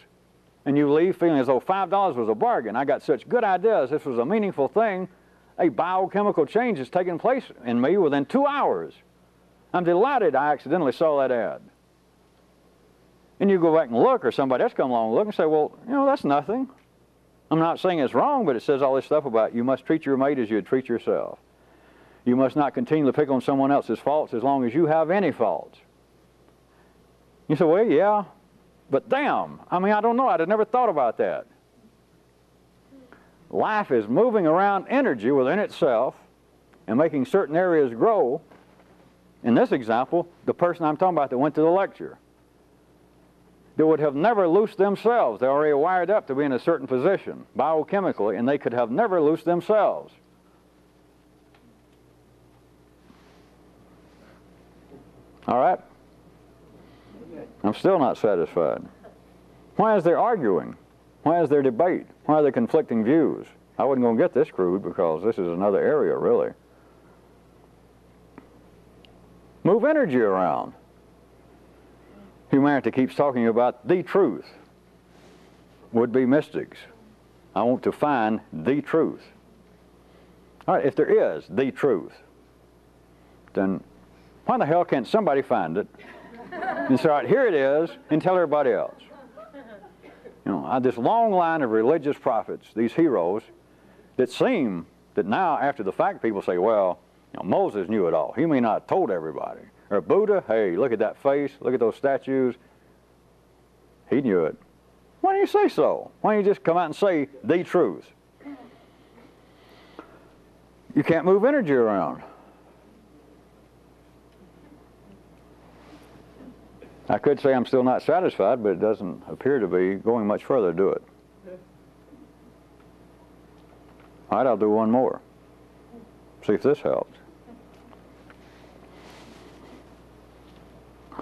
and you leave feeling as though $5 was a bargain. I got such good ideas, this was a meaningful thing. A biochemical change is taking place in me within 2 hours. I'm delighted I accidentally saw that ad. And you go back and look, or somebody else come along and look and say, well, you know, that's nothing. I'm not saying it's wrong, but it says all this stuff about you must treat your mate as you would treat yourself. You must not continue to pick on someone else's faults as long as you have any faults. You say, well, yeah, but damn, I mean, I don't know, I'd have never thought about that. Life is moving around energy within itself and making certain areas grow. In this example, the person I'm talking about that went to the lecture, they would have never loosed themselves. They're already wired up to be in a certain position, biochemically, and they could have never loosed themselves. All right? I'm still not satisfied. Why is there arguing? Why is there debate? Why are there conflicting views? I wasn't going to get this crude because this is another area, really. Move energy around. Humanity keeps talking about the truth. Would-be mystics. I want to find the truth. All right, if there is the truth, then why the hell can't somebody find it and say, all right, here it is, and tell everybody else? You know, this long line of religious prophets, these heroes, that seem that now, after the fact, people say, well, you know, Moses knew it all. He may not have told everybody. Or Buddha, hey, look at that face, look at those statues. He knew it. Why do you say so? Why don't you just come out and say the truth? You can't move energy around. I could say I'm still not satisfied, but it doesn't appear to be going much further to do it. All right, I'll do one more. See if this helps.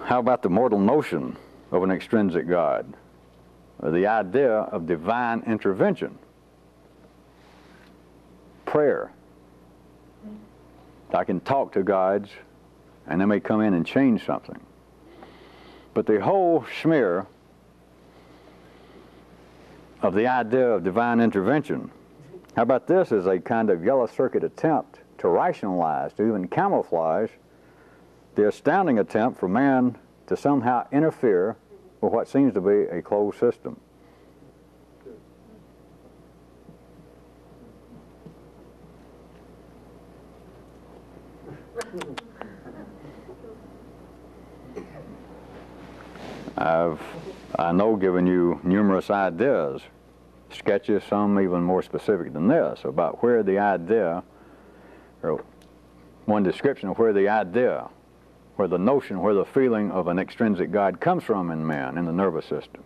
How about the mortal notion of an extrinsic God, or the idea of divine intervention? Prayer. I can talk to gods, and they may come in and change something. But the whole smear of the idea of divine intervention, how about this as a kind of yellow circuit attempt to rationalize, to even camouflage the astounding attempt for man to somehow interfere with what seems to be a closed system. I know, given you numerous ideas, sketches, some even more specific than this, about where the idea, or one description of where the idea, where the notion, where the feeling of an extrinsic God comes from in man, in the nervous system.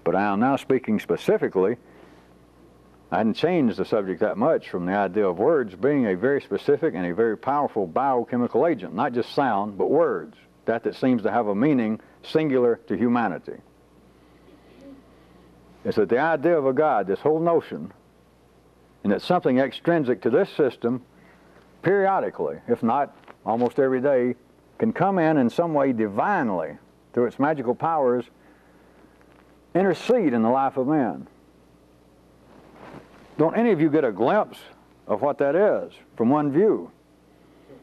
But I am now speaking specifically, I hadn't changed the subject that much from the idea of words being a very specific and a very powerful biochemical agent, not just sound, but words, that seems to have a meaning singular to humanity. It's that the idea of a God, this whole notion, and that something extrinsic to this system, periodically, if not almost every day, can come in some way divinely, through its magical powers, intercede in the life of man. Don't any of you get a glimpse of what that is from one view?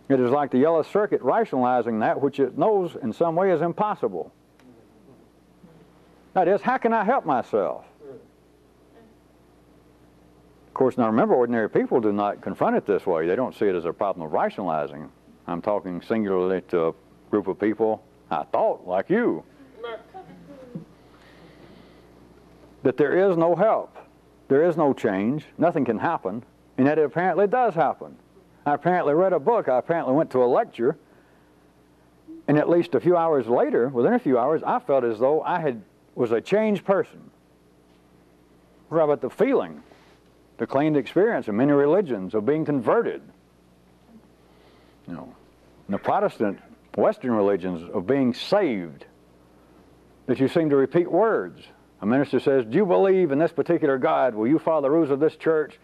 It is like the yellow circuit rationalizing that which it knows in some way is impossible. That is, how can I help myself? Of course, now remember, ordinary people do not confront it this way. They don't see it as a problem of rationalizing. I'm talking singularly to a group of people, I thought, like you, that there is no help, there is no change, nothing can happen, and yet it apparently does happen. I apparently read a book, I apparently went to a lecture, and at least a few hours later, within a few hours, I felt as though I was a changed person. What about the feeling, the claimed experience of many religions of being converted? You know, in the Protestant Western religions of being saved, that you seem to repeat words. A minister says, do you believe in this particular God? Will you follow the rules of this church?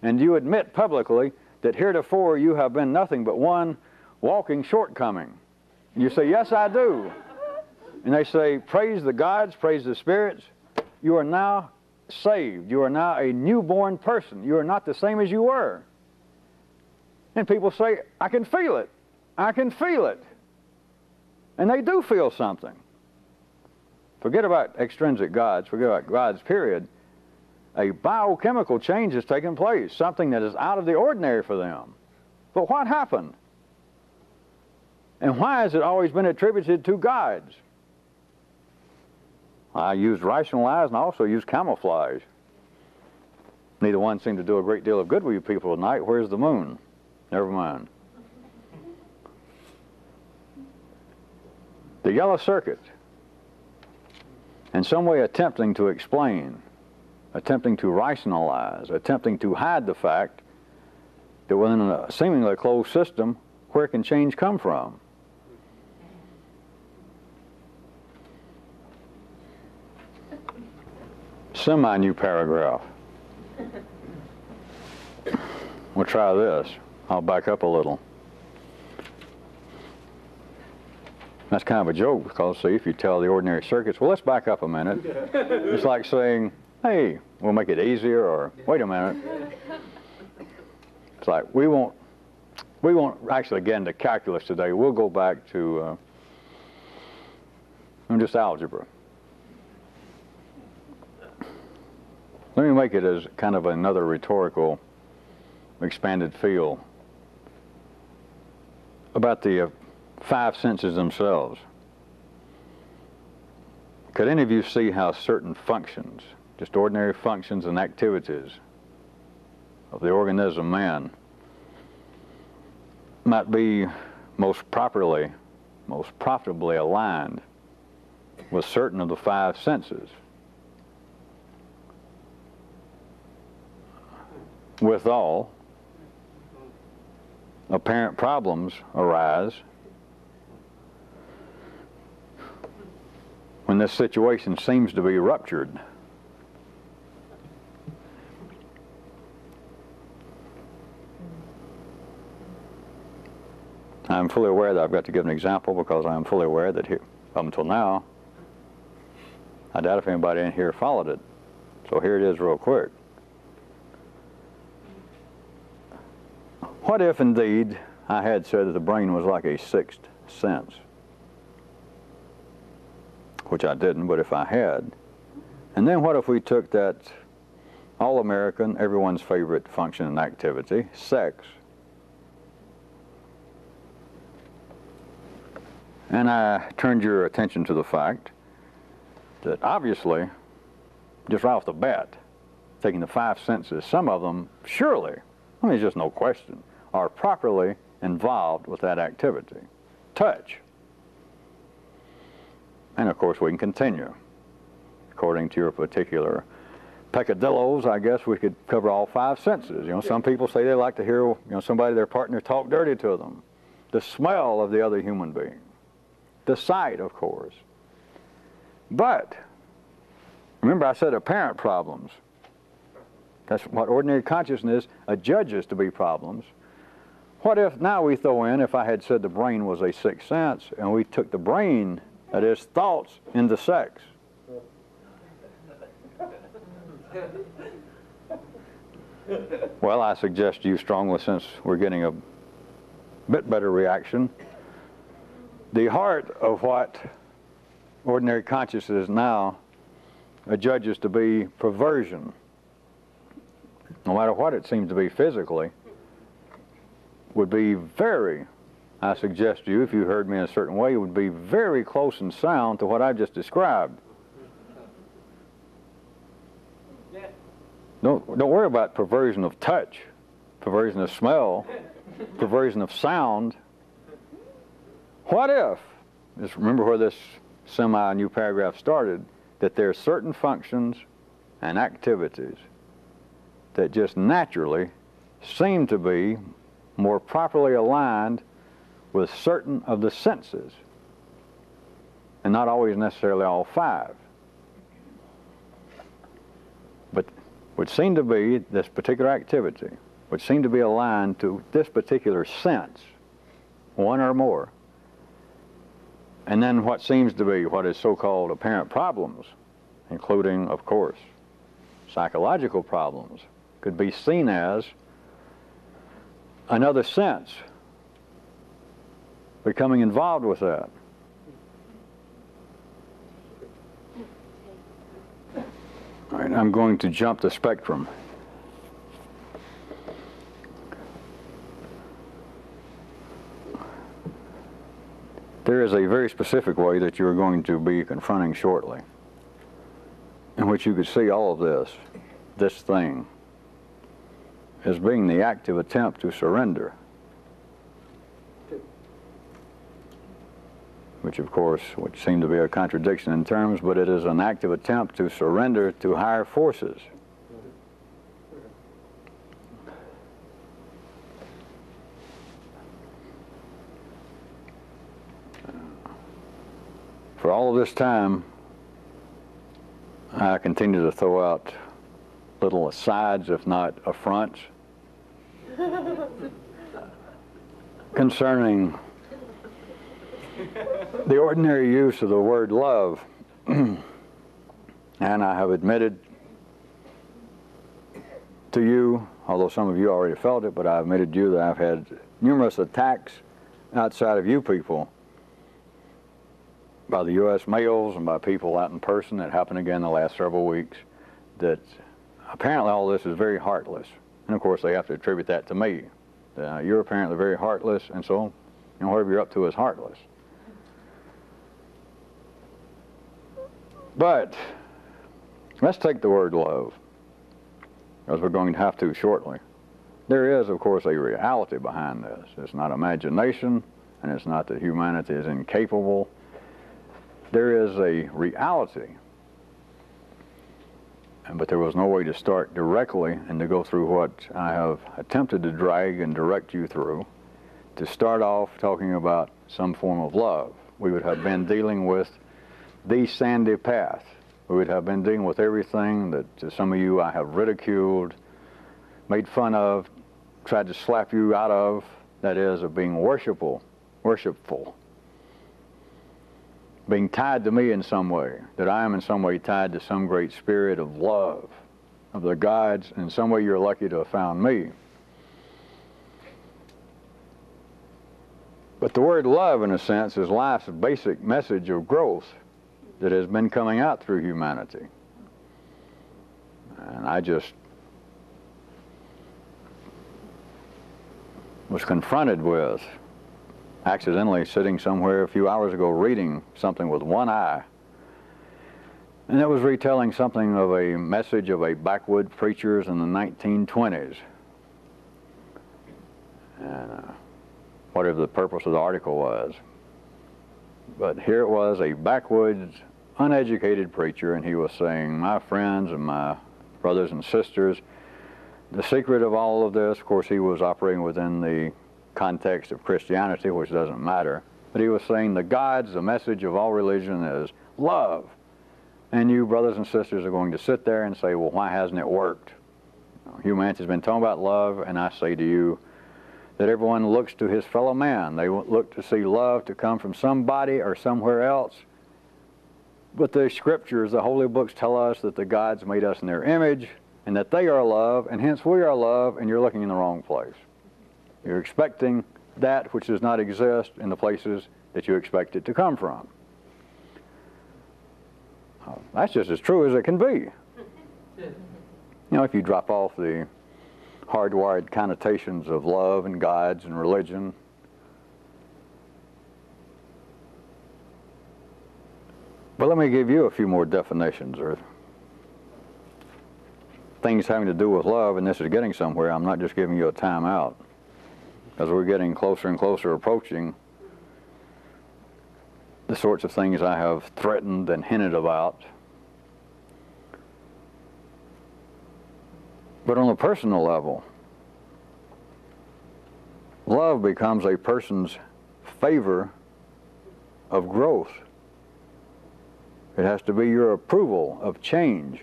And do you admit publicly that heretofore you have been nothing but one walking shortcoming? And you say, yes, I do. And they say, praise the gods, praise the spirits. You are now saved. You are now a newborn person. You are not the same as you were. And people say, I can feel it. I can feel it. And they do feel something. Forget about extrinsic gods, forget about gods, period. A biochemical change has taken place, something that is out of the ordinary for them. But what happened? And why has it always been attributed to gods? I used rationalize and I also used camouflage. Neither one seemed to do a great deal of good with you people tonight. Where's the moon? Never mind. The yellow circuit, in some way attempting to explain, attempting to rationalize, attempting to hide the fact that within a seemingly closed system, where can change come from? Semi-new paragraph. We'll try this. I'll back up a little. That's kind of a joke because, see, if you tell the ordinary circuits, well, let's back up a minute. It's like saying, hey, we'll make it easier, or wait a minute. It's like, we won't actually get into calculus today. We'll go back to just algebra. Let me make it as kind of another rhetorical, expanded feel about the five senses themselves. Could any of you see how certain functions, just ordinary functions and activities of the organism man, might be most properly, most profitably aligned with certain of the five senses? Withal, apparent problems arise when this situation seems to be ruptured. I'm fully aware that I've got to give an example because I'm fully aware that here, up until now, I doubt if anybody in here followed it. So here it is real quick. What if indeed I had said that the brain was like a sixth sense? Which I didn't, but if I had. And then what if we took that all-American, everyone's favorite function and activity, sex, and I turned your attention to the fact that obviously, just right off the bat, taking the five senses, some of them surely, I mean, there's just no question, are properly involved with that activity. Touch. And of course we can continue. According to your particular peccadillos, I guess we could cover all five senses. You know, some people say they like to hear, somebody, their partner, talk dirty to them. The smell of the other human being. The sight, of course. But, remember I said apparent problems. That's what ordinary consciousness adjudges to be problems. What if now we throw in, if I had said the brain was a sixth sense, and we took the brain, that is thoughts, into sex? Well, I suggest to you strongly, since we're getting a bit better reaction, the heart of what ordinary consciousness now judges to be perversion, no matter what it seems to be physically, would be very, I suggest to you, if you heard me in a certain way, would be very close in sound to what I just described. Don't worry about perversion of touch, perversion of smell, perversion of sound. What if, just remember where this semi-new paragraph started, that there are certain functions and activities that just naturally seem to be more properly aligned with certain of the senses, and not always necessarily all five, but would seem to be this particular activity, would seem to be aligned to this particular sense, one or more. And then what seems to be what is so-called apparent problems, including, of course, psychological problems, could be seen as another sense becoming involved with that. All right, I'm going to jump the spectrum. There is a very specific way that you're going to be confronting shortly, in which you could see all of this thing, as being the active attempt to surrender, which of course would seem to be a contradiction in terms, but it is an active attempt to surrender to higher forces. For all of this time, I continue to throw out little asides, if not affronts, concerning the ordinary use of the word love. And I have admitted to you, although some of you already felt it, but I admitted to you that I've had numerous attacks outside of you people by the U.S. mails and by people out in person. It happened again the last several weeks, that apparently all this is very heartless. And of course they have to attribute that to me. You're apparently very heartless, and so whatever you're up to is heartless. But let's take the word love, as we're going to have to shortly. There is, of course, a reality behind this. It's not imagination, and it's not that humanity is incapable. There is a reality. But there was no way to start directly and to go through what I have attempted to drag and direct you through, to start off talking about some form of love. We would have been dealing with the sandy path. We would have been dealing with everything that to some of you I have ridiculed, made fun of, tried to slap you out of, that is, of being worshipful, being tied to me in some way, that I am in some way tied to some great spirit of love, of the gods. In some way you're lucky to have found me. But the word love, in a sense, is life's basic message of growth that has been coming out through humanity. And I just was confronted with, accidentally sitting somewhere a few hours ago reading something with one eye, and it was retelling something of a message of a backwood preachers in the 1920s. And whatever the purpose of the article was. But here it was, a backwoods, uneducated preacher, and he was saying, my friends and my brothers and sisters, the secret of all of this, of course he was operating within the context of Christianity, which doesn't matter, but he was saying the gods, the message of all religion is love. And you brothers and sisters are going to sit there and say, well, why hasn't it worked? Humanity's been talking about love, and I say to you that everyone looks to his fellow man. They look to see love to come from somebody or somewhere else. But the scriptures, the holy books tell us that the gods made us in their image and that they are love, and hence we are love, and you're looking in the wrong place. You're expecting that which does not exist in the places that you expect it to come from. That's just as true as it can be. You know, if you drop off the hardwired connotations of love and gods and religion, but let me give you a few more definitions or things having to do with love, and this is getting somewhere. I'm not just giving you a timeout, because we're getting closer and closer approaching the sorts of things I have threatened and hinted about. But on a personal level, love becomes a person's favor of growth. It has to be your approval of change.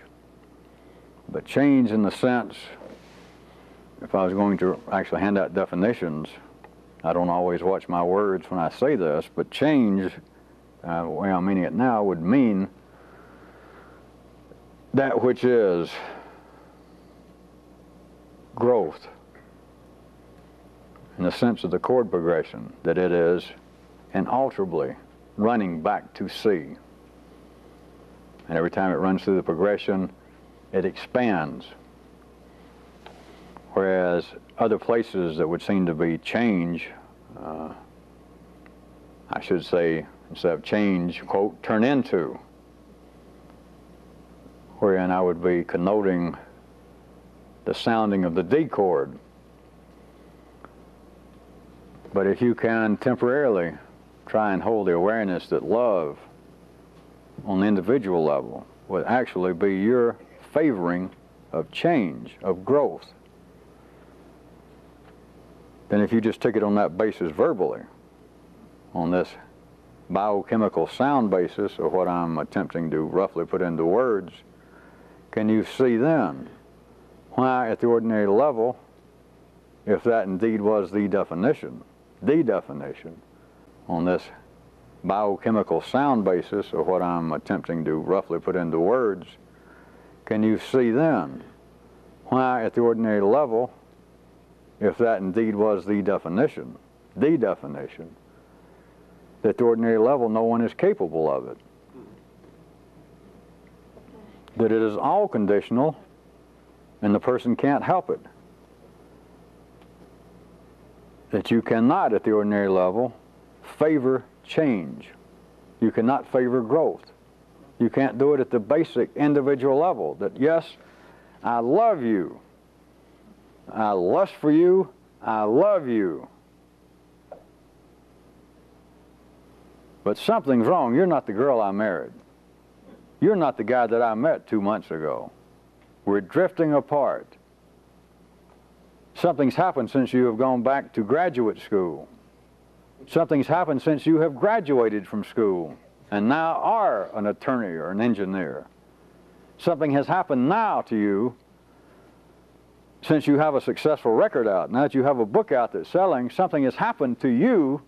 But change in the sense, if I was going to actually hand out definitions, I don't always watch my words when I say this, but change, the way I'm meaning it now, would mean that which is growth in the sense of the chord progression, that it is inalterably running back to C. And every time it runs through the progression, it expands. Whereas other places that would seem to be change, I should say, instead of change, quote, turn into, wherein I would be connoting the sounding of the D chord. But if you can temporarily try and hold the awareness that love on the individual level would actually be your favoring of change, of growth, then if you just take it on that basis verbally, on this biochemical sound basis of what I'm attempting to roughly put into words, can you see then why at the ordinary level, if that indeed was the definition, on this biochemical sound basis of what I'm attempting to roughly put into words, can you see then why at the ordinary level, if that indeed was the definition, that at the ordinary level no one is capable of it? That it is all conditional and the person can't help it. That you cannot at the ordinary level favor change. You cannot favor growth. You can't do it at the basic individual level. That yes, I love you. I lust for you. I love you. But something's wrong. You're not the girl I married. You're not the guy that I met 2 months ago. We're drifting apart. Something's happened since you have gone back to graduate school. Something's happened since you have graduated from school and now are an attorney or an engineer. Something has happened now to you since you have a successful record out. Now that you have a book out that's selling, something has happened to you,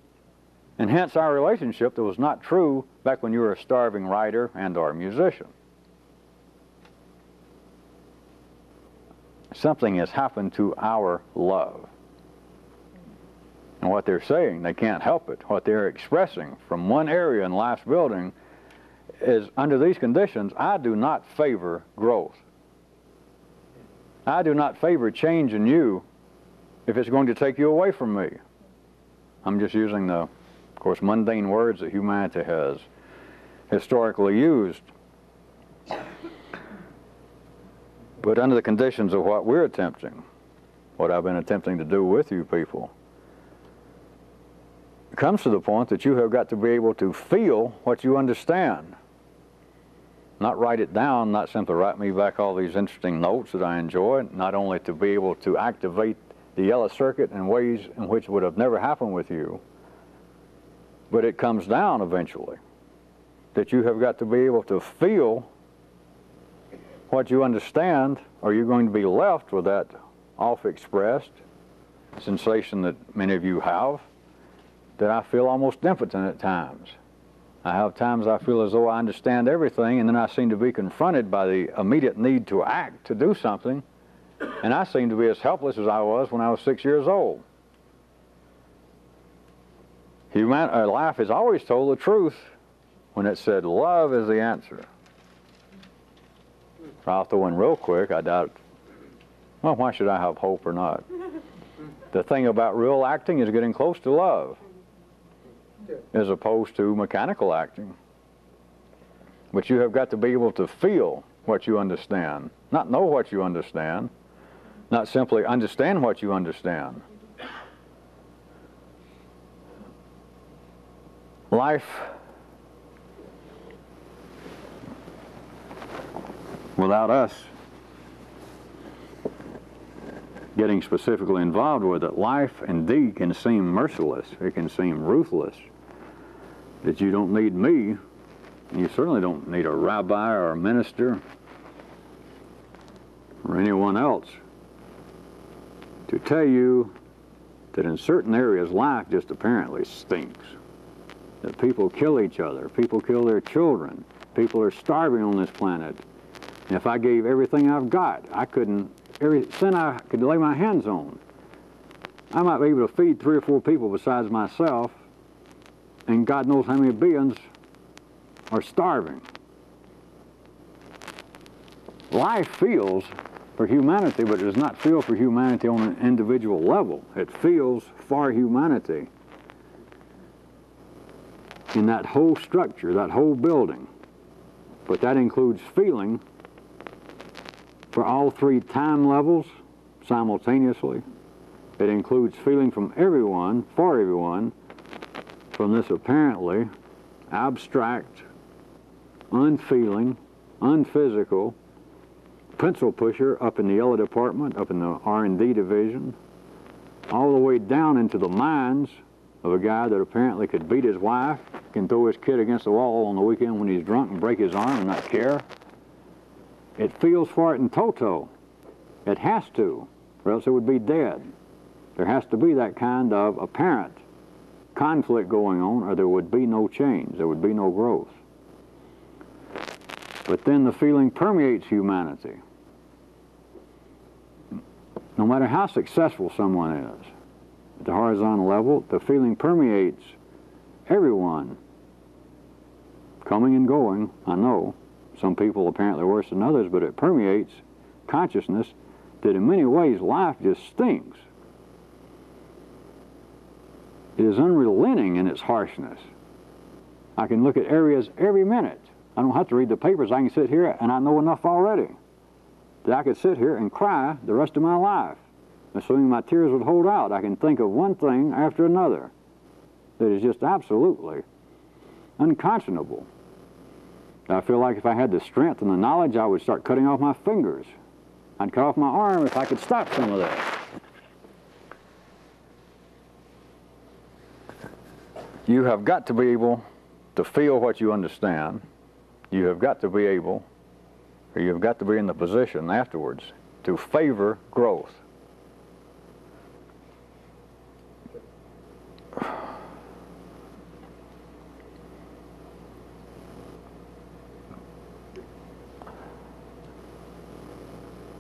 and hence our relationship that was not true back when you were a starving writer and or musician. Something has happened to our love. And what they're saying, they can't help it. What they're expressing from one area in life's building is, under these conditions, I do not favor growth. I do not favor change in you if it's going to take you away from me. I'm just using the, of course, mundane words that humanity has historically used. But under the conditions of what we're attempting, what I've been attempting to do with you people, it comes to the point that you have got to be able to feel what you understand. Not write it down, not simply write me back all these interesting notes that I enjoy, not only to be able to activate the yellow circuit in ways in which would have never happened with you, but it comes down eventually, that you have got to be able to feel what you understand, or you're going to be left with that off-expressed sensation that many of you have, that I feel almost impotent at times. I have times I feel as though I understand everything, and then I seem to be confronted by the immediate need to act, to do something, and I seem to be as helpless as I was when I was 6 years old. Life has always told the truth when it said love is the answer. I'll throw in real quick, I doubt, well, why should I have hope or not? The thing about real acting is getting close to love, as opposed to mechanical acting. But you have got to be able to feel what you understand, not know what you understand, not simply understand what you understand. Life without us getting specifically involved with it, life indeed can seem merciless. It can seem ruthless. That you don't need me. You certainly don't need a rabbi or a minister or anyone else to tell you that in certain areas life just apparently stinks. That people kill each other, people kill their children, people are starving on this planet. And if I gave everything I've got, every cent I could lay my hands on, I might be able to feed 3 or 4 people besides myself, and God knows how many billions are starving. Life feels for humanity, but it does not feel for humanity on an individual level. It feels for humanity in that whole structure, that whole building. But that includes feeling for all 3 time levels simultaneously. It includes feeling from everyone, for everyone, from this apparently abstract, unfeeling, unphysical pencil pusher up in the yellow department, up in the R&D division, all the way down into the minds of a guy that apparently could beat his wife, can throw his kid against the wall on the weekend when he's drunk and break his arm and not care. It feels for it in toto. It has to, or else it would be dead. There has to be that kind of apparent conflict going on, or there would be no change, there would be no growth. But then the feeling permeates humanity. No matter how successful someone is, at the horizontal level, the feeling permeates everyone, coming and going, I know. Some people apparently worse than others, but it permeates consciousness that in many ways life just stinks. It is unrelenting in its harshness. I can look at areas every minute. I don't have to read the papers. I can sit here and I know enough already that I could sit here and cry the rest of my life. Assuming my tears would hold out, I can think of one thing after another that is just absolutely unconscionable. I feel like if I had the strength and the knowledge, I would start cutting off my fingers. I'd cut off my arm if I could stop some of that. You have got to be able to feel what you understand. You have got to be able, or you have got to be in the position afterwards to favor growth.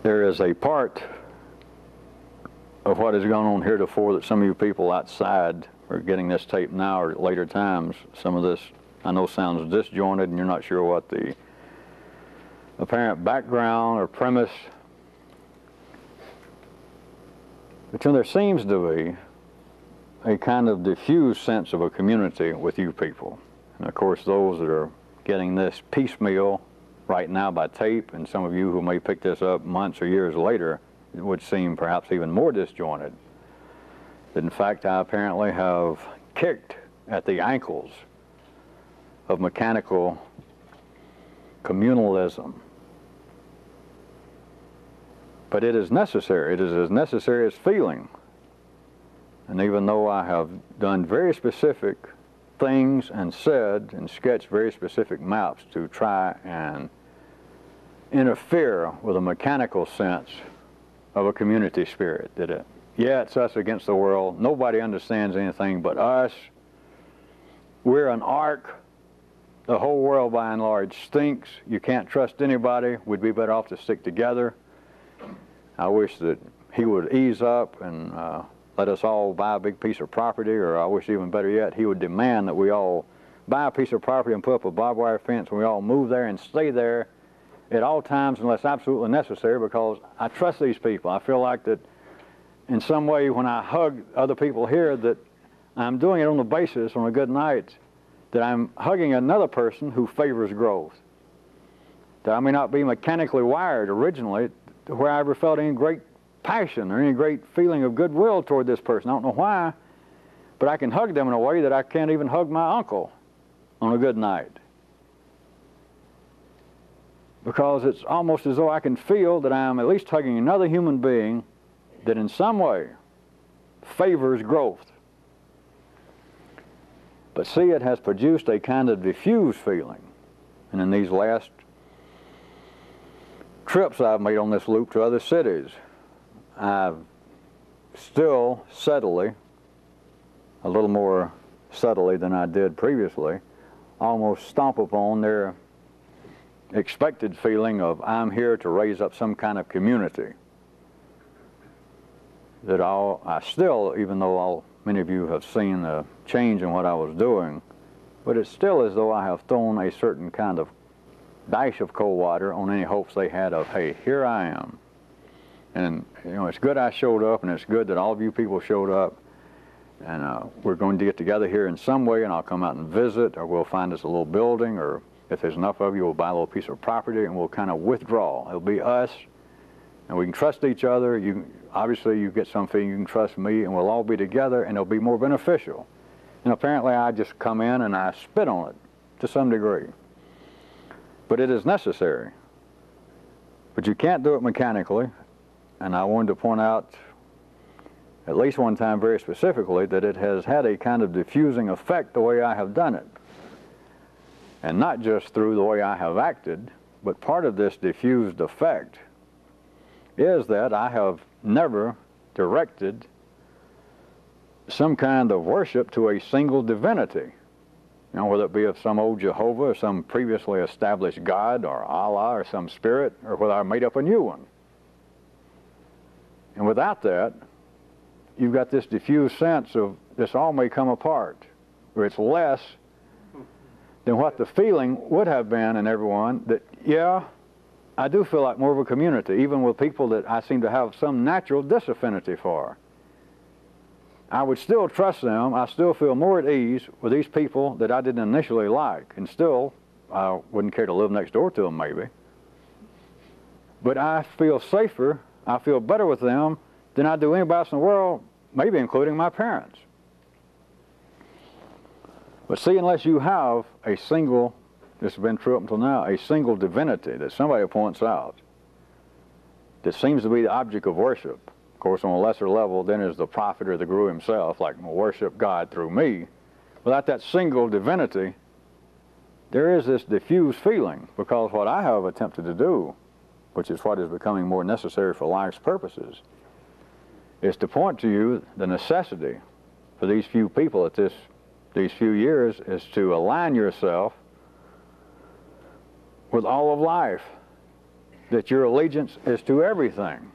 There is a part of what has gone on heretofore that some of you people outside are getting this tape now or at later times. Some of this I know sounds disjointed and you're not sure what the apparent background or premise. But there seems to be a kind of diffuse sense of a community with you people. And of course those that are getting this piecemeal right now by tape, and some of you who may pick this up months or years later, it would seem perhaps even more disjointed. That in fact I apparently have kicked at the ankles of mechanical communalism. But it is necessary. It is as necessary as feeling. And even though I have done very specific things and said and sketched very specific maps to try and interfere with a mechanical sense of a community spirit, that Yeah, it's us against the world. Nobody understands anything but us. We're an ark. The whole world, by and large, stinks. You can't trust anybody. We'd be better off to stick together. I wish that he would ease up and let us all buy a big piece of property, or I wish even better yet, he would demand that we all buy a piece of property and put up a barbed wire fence and we all move there and stay there at all times unless absolutely necessary, because I trust these people. I feel like that in some way when I hug other people here that I'm doing it on the basis, on a good night, that I'm hugging another person who favors growth. That I may not be mechanically wired originally to where I ever felt any great passion or any great feeling of goodwill toward this person. I don't know why, but I can hug them in a way that I can't even hug my uncle on a good night. Because it's almost as though I can feel that I'm at least hugging another human being that in some way favors growth. But see, it has produced a kind of diffuse feeling. And in these last trips I've made on this loop to other cities, I've still subtly, a little more subtly than I did previously, almost stomp upon their expected feeling of I'm here to raise up some kind of community. That I still, even though many of you have seen a change in what I was doing, but it's still as though I have thrown a certain kind of dash of cold water on any hopes they had of, hey, here I am. And, you know, it's good I showed up, and it's good that all of you people showed up. And we're going to get together here in some way, and I'll come out and visit, or we'll find us a little building, or if there's enough of you, we'll buy a little piece of property, and we'll kind of withdraw. It'll be us, and we can trust each other. Obviously, you get some feeling you can trust me, and we'll all be together, and it'll be more beneficial. And apparently, I just come in and I spit on it to some degree. But it is necessary. But you can't do it mechanically. And I wanted to point out, at least one time very specifically, that it has had a kind of diffusing effect the way I have done it. And not just through the way I have acted, but part of this diffused effect is that I have never directed some kind of worship to a single divinity. You know, whether it be of some old Jehovah or some previously established God or Allah or some spirit, or whether I made up a new one. And without that, you've got this diffused sense of this all may come apart, or it's less than what the feeling would have been in everyone that, yeah, I do feel like more of a community, even with people that I seem to have some natural disaffinity for. I would still trust them. I still feel more at ease with these people that I didn't initially like, and still I wouldn't care to live next door to them maybe. But I feel safer, I feel better with them than I do anybody else in the world, maybe including my parents. But see, unless you have a single, this has been true up until now, a single divinity that somebody points out that seems to be the object of worship. Of course, on a lesser level, then is the prophet or the guru himself, like, worship God through me. Without that single divinity, there is this diffused feeling, because what I have attempted to do, which is what is becoming more necessary for life's purposes, is to point to you the necessity for these few people at these few years is to align yourself with all of life, that your allegiance is to everything.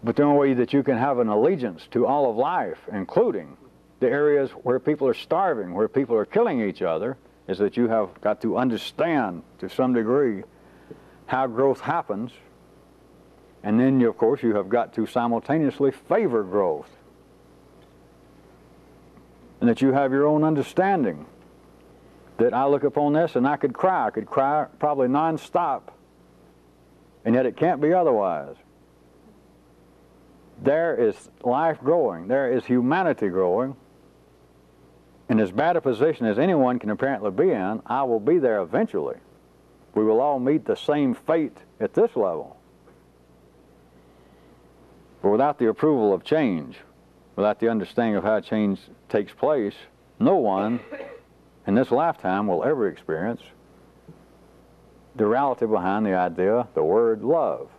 But the only way that you can have an allegiance to all of life, including the areas where people are starving, where people are killing each other, is that you have got to understand to some degree how growth happens, and then, of course, you have got to simultaneously favor growth. And that you have your own understanding. That I look upon this and I could cry probably non-stop, and yet it can't be otherwise. There is life growing, there is humanity growing. In as bad a position as anyone can apparently be in, I will be there eventually. We will all meet the same fate at this level. But without the approval of change, without the understanding of how change takes place, no one in this lifetime will ever experience the reality behind the idea, the word love.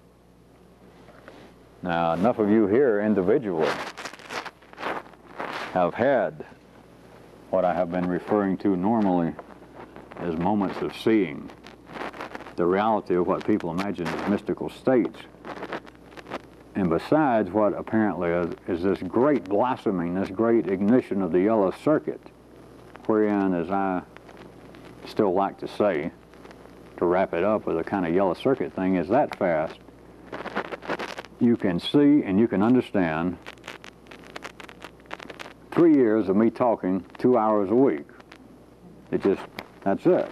Now, enough of you here individually have had what I have been referring to normally as moments of seeing, the reality of what people imagine as mystical states. And besides what apparently is this great blossoming, this great ignition of the yellow circuit, wherein, as I still like to say, to wrap it up with a kind of yellow circuit thing, is that fast, you can see and you can understand 3 years of me talking 2 hours a week. That's it.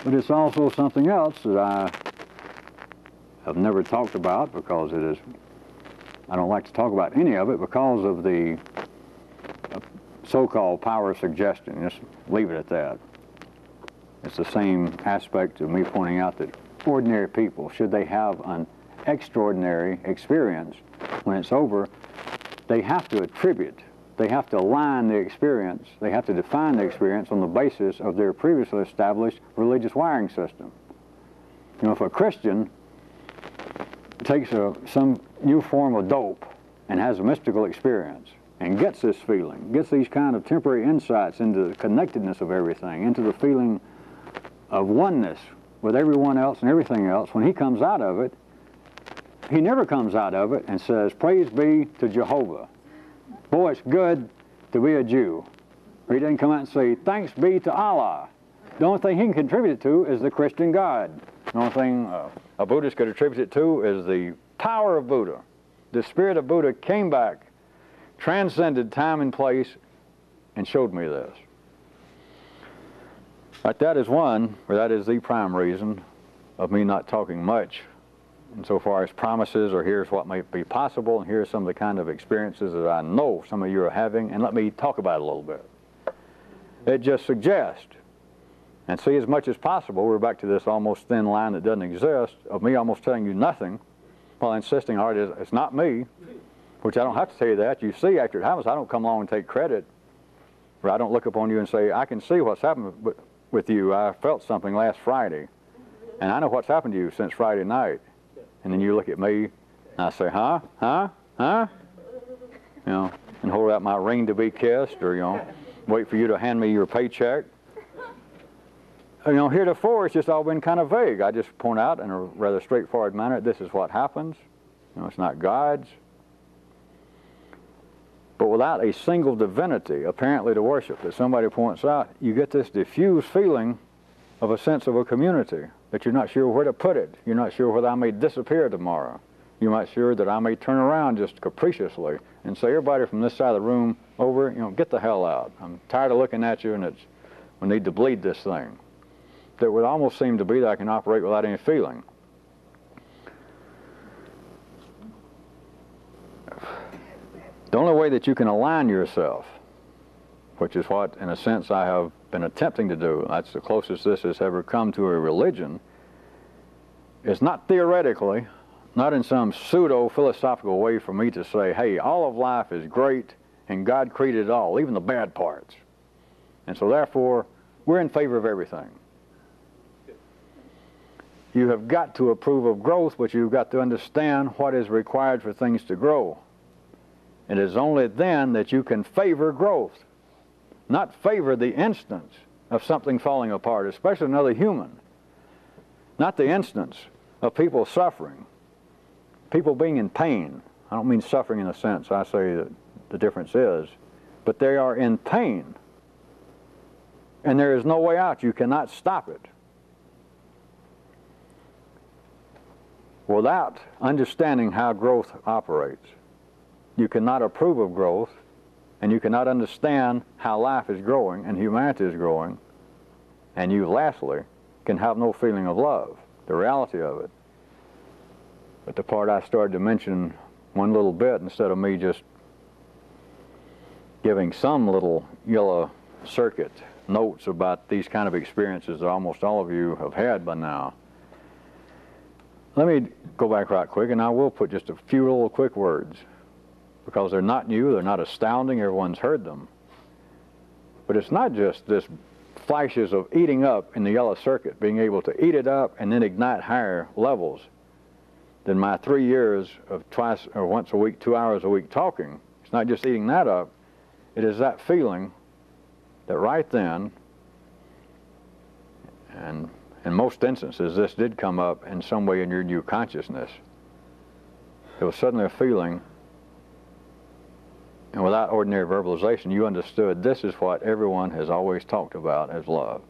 But it's also something else that I have never talked about because I don't like to talk about any of it because of the so-called power of suggestion. Just leave it at that. It's the same aspect of me pointing out that ordinary people, should they have an extraordinary experience, when it's over, they have to attribute, they have to align the experience, they have to define the experience on the basis of their previously established religious wiring system. You know, if a Christian takes some new form of dope and has a mystical experience and gets this feeling, gets these kind of temporary insights into the connectedness of everything, into the feeling of oneness with everyone else and everything else, when he comes out of it, he never comes out of it and says, praise be to Jehovah. Boy, it's good to be a Jew. Or he doesn't come out and say, thanks be to Allah. The only thing he can contribute to is the Christian God. The only thing a Buddhist could attribute it to is the power of Buddha. The spirit of Buddha came back, transcended time and place, and showed me this. But that is that is the prime reason of me not talking much insofar as promises, or here's what might be possible, and here's some of the kind of experiences that I know some of you are having, and let me talk about it a little bit. It just suggests, and see, as much as possible, we're back to this almost thin line that doesn't exist, of me almost telling you nothing, while insisting, all right, it's not me, which I don't have to tell you that. You see, after it happens, I don't come along and take credit, or I don't look upon you and say, I can see what's happened with you. I felt something last Friday, and I know what's happened to you since Friday night. And then you look at me, and I say, huh? You know, and hold out my ring to be kissed, or, you know, wait for you to hand me your paycheck. You know, heretofore, it's just all been kind of vague. I just point out in a rather straightforward manner, this is what happens. You know, it's not God's. But without a single divinity, apparently, to worship, that somebody points out, you get this diffuse feeling of a sense of a community, that you're not sure where to put it. You're not sure whether I may disappear tomorrow. You're not sure that I may turn around just capriciously and say, everybody from this side of the room over, you know, get the hell out. I'm tired of looking at you, and we need to bleed this thing. That would almost seem to be that I can operate without any feeling. The only way that you can align yourself, which is what, in a sense, I have been attempting to do, that's the closest this has ever come to a religion, is not theoretically, not in some pseudo-philosophical way for me to say, hey, all of life is great and God created it all, even the bad parts. And so therefore, we're in favor of everything. You have got to approve of growth, but you've got to understand what is required for things to grow. It is only then that you can favor growth, not favor the instance of something falling apart, especially another human. Not the instance of people suffering, people being in pain. I don't mean suffering in the sense I say that the difference is, but they are in pain, and there is no way out. You cannot stop it. Without understanding how growth operates, you cannot approve of growth, and you cannot understand how life is growing and humanity is growing, and you lastly can have no feeling of love, the reality of it. But the part I started to mention one little bit, instead of me just giving some little yellow circuit notes about these kind of experiences that almost all of you have had by now, let me go back right quick, and I will put just a few little quick words, because they're not new, they're not astounding, everyone's heard them. But it's not just this flashes of eating up in the yellow circuit, being able to eat it up and then ignite higher levels. then my 3 years of twice or once a week, 2 hours a week talking, it's not just eating that up, it is that feeling that right then, and in most instances this did come up in some way in your new consciousness, there was suddenly a feeling, and without ordinary verbalization you understood this is what everyone has always talked about as love,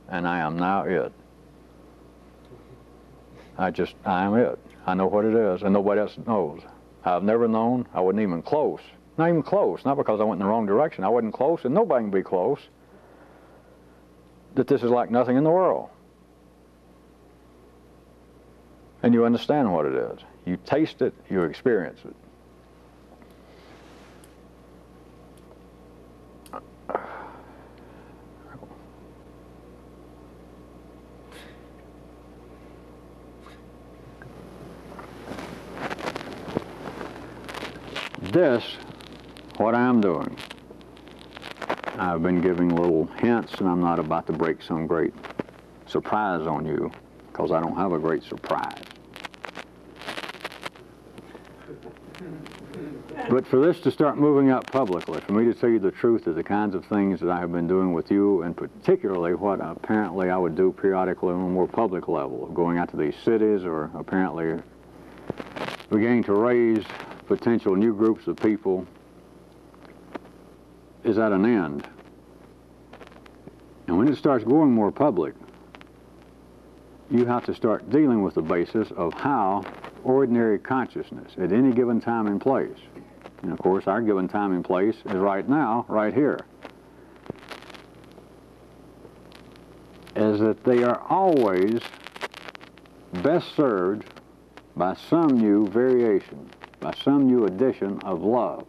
and I am now it. I am it. I know what it is, and nobody else knows. I've never known. I wasn't even close. Not even close. Not because I went in the wrong direction. I wasn't close, and nobody can be close. That this is like nothing in the world. And you understand what it is. You taste it, you experience it. This, what I'm doing, I've been giving little hints, and I'm not about to break some great surprise on you, because I don't have a great surprise. But for this to start moving out publicly, for me to tell you the truth of the kinds of things that I have been doing with you, and particularly what apparently I would do periodically on a more public level, going out to these cities, or apparently beginning to raise potential new groups of people, is at an end. And when it starts going more public, you have to start dealing with the basis of how ordinary consciousness at any given time and place, and of course our given time and place is right now, right here, is that they are always best served by some new variation, by some new addition of love.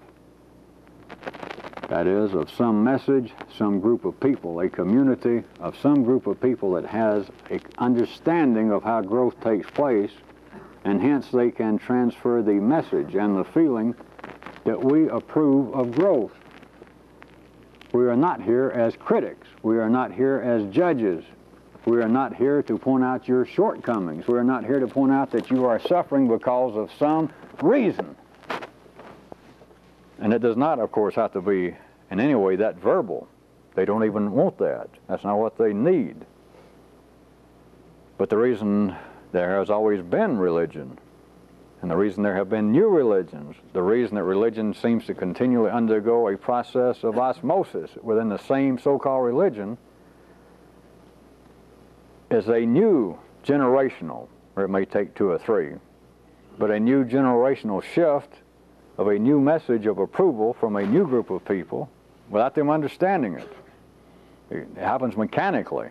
That is, of some message, some group of people, a community of some group of people that has an understanding of how growth takes place, and hence they can transfer the message and the feeling that we approve of growth. We are not here as critics. We are not here as judges. We are not here to point out your shortcomings. We are not here to point out that you are suffering because of some reason. And it does not, of course, have to be in any way that verbal. They don't even want that. That's not what they need. But the reason there has always been religion, and the reason there have been new religions, the reason that religion seems to continually undergo a process of osmosis within the same so-called religion, is a new generational, or it may take 2 or 3, but a new generational shift of a new message of approval from a new group of people without them understanding it. It happens mechanically,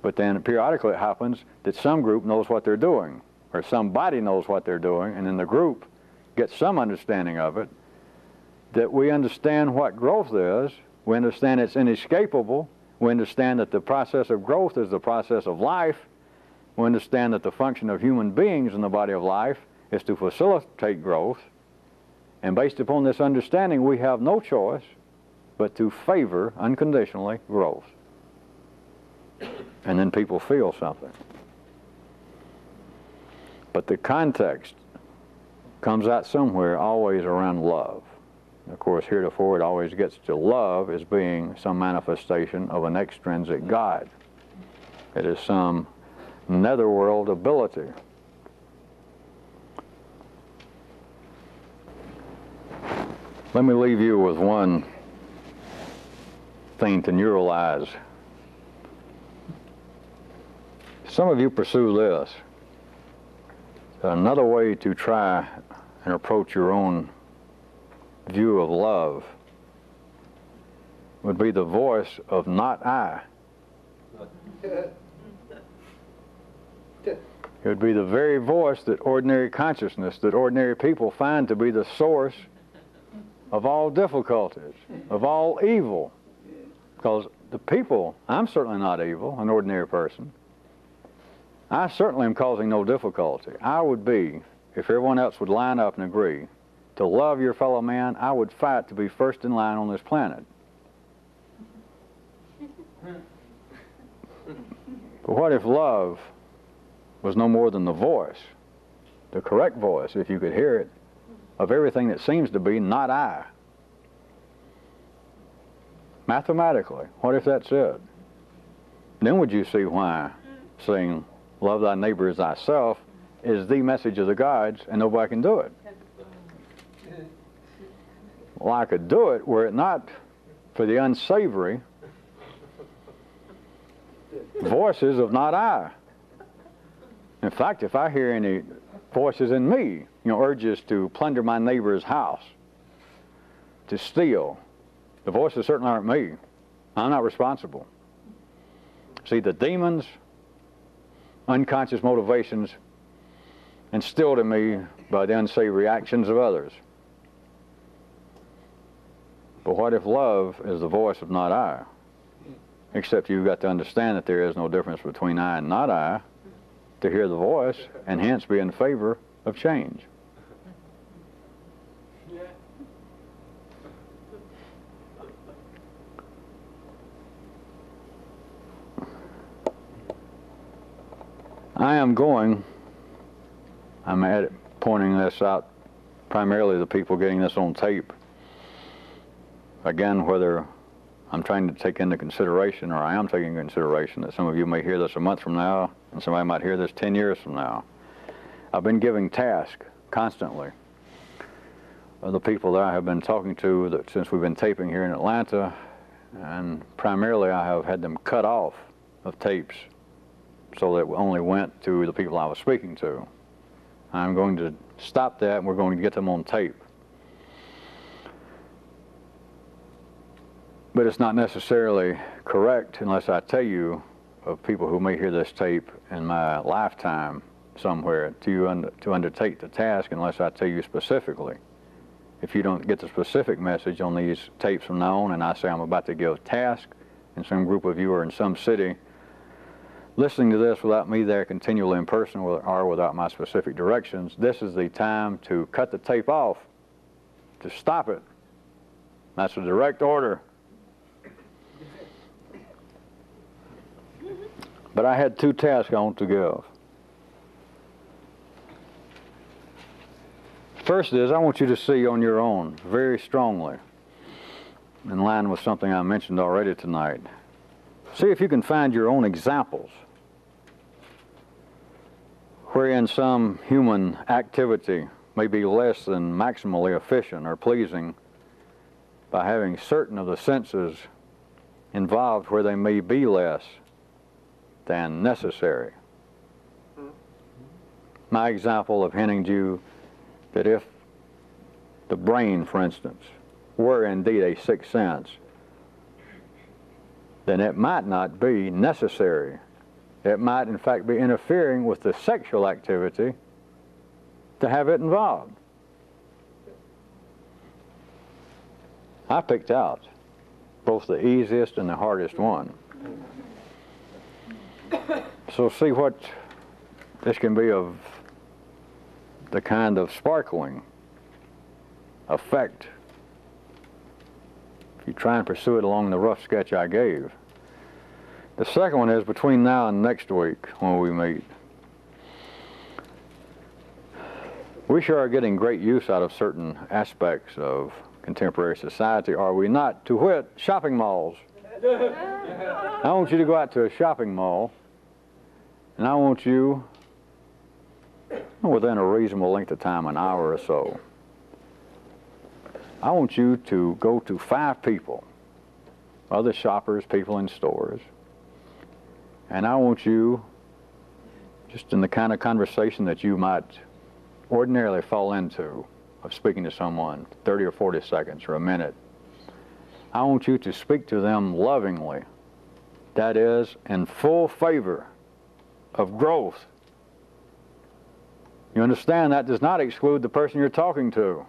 but then periodically it happens that some group knows what they're doing, or somebody knows what they're doing, and then the group gets some understanding of it, that we understand what growth is, we understand it's inescapable, we understand that the process of growth is the process of life, we understand that the function of human beings in the body of life is to facilitate growth, and based upon this understanding we have no choice but to favor unconditionally growth. And then people feel something. But the context comes out somewhere always around love. Of course, heretofore it always gets to love as being some manifestation of an extrinsic God. It is some netherworld ability. Let me leave you with one thing to neuralize. Some of you pursue this. Another way to try and approach your own view of love would be the voice of not I. It would be the very voice that ordinary consciousness, that ordinary people find to be the source of all difficulties, of all evil. Because the people, I'm certainly not evil, an ordinary person. I certainly am causing no difficulty. I would be, if everyone else would line up and agree to love your fellow man, I would fight to be first in line on this planet. But what if love was no more than the voice the correct voice, if you could hear it, of everything that seems to be not I. Mathematically, what if that's it? Then would you see why saying, love thy neighbor as thyself, is the message of the gods, and nobody can do it. Well, I could do it were it not for the unsavory voices of not I. In fact, if I hear any voices in me, urges to plunder my neighbor's house, to steal, the voices certainly aren't me. I'm not responsible. See, the demons, unconscious motivations, instilled in me by the unsavory actions of others. But what if love is the voice of not I? Except you've got to understand that there is no difference between I and not I to hear the voice, and hence be in favor of change. I'm pointing this out primarily to the people getting this on tape. Again, whether I'm trying to take into consideration, or I am taking into consideration, that some of you may hear this a month from now, and somebody might hear this 10 years from now. I've been giving tasks constantly of the people that I have been talking to since we've been taping here in Atlanta, and primarily I have had them cut off of tapes so that it only went to the people I was speaking to. I'm going to stop that, and we're going to get them on tape. But it's not necessarily correct unless I tell you of people who may hear this tape in my lifetime somewhere to undertake the task, unless I tell you specifically. If you don't get the specific message on these tapes from now on, and I say I'm about to give a task, and some group of you are in some city listening to this without me there continually in person or without my specific directions, this is the time to cut the tape off, to stop it. That's a direct order. But I had two tasks I want to give. First is, I want you to see on your own, very strongly, in line with something I mentioned already tonight. See if you can find your own examples wherein some human activity may be less than maximally efficient or pleasing by having certain of the senses involved where they may be less than necessary. My example of hinting to you that if the brain, for instance, were indeed a sixth sense, then it might not be necessary. It might, in fact, be interfering with the sexual activity to have it involved. I picked out both the easiest and the hardest one. So see what this can be of the kind of sparkling effect if you try and pursue it along the rough sketch I gave. The second one is between now and next week when we meet. We sure are getting great use out of certain aspects of contemporary society, are we not? To wit, shopping malls. I want you to go out to a shopping mall, and I want you, within a reasonable length of time, an hour or so, I want you to go to 5 people, other shoppers, people in stores, and I want you, just in the kind of conversation that you might ordinarily fall into, of speaking to someone 30 or 40 seconds or a minute, I want you to speak to them lovingly. That is, in full favor of growth. You understand, that does not exclude the person you're talking to.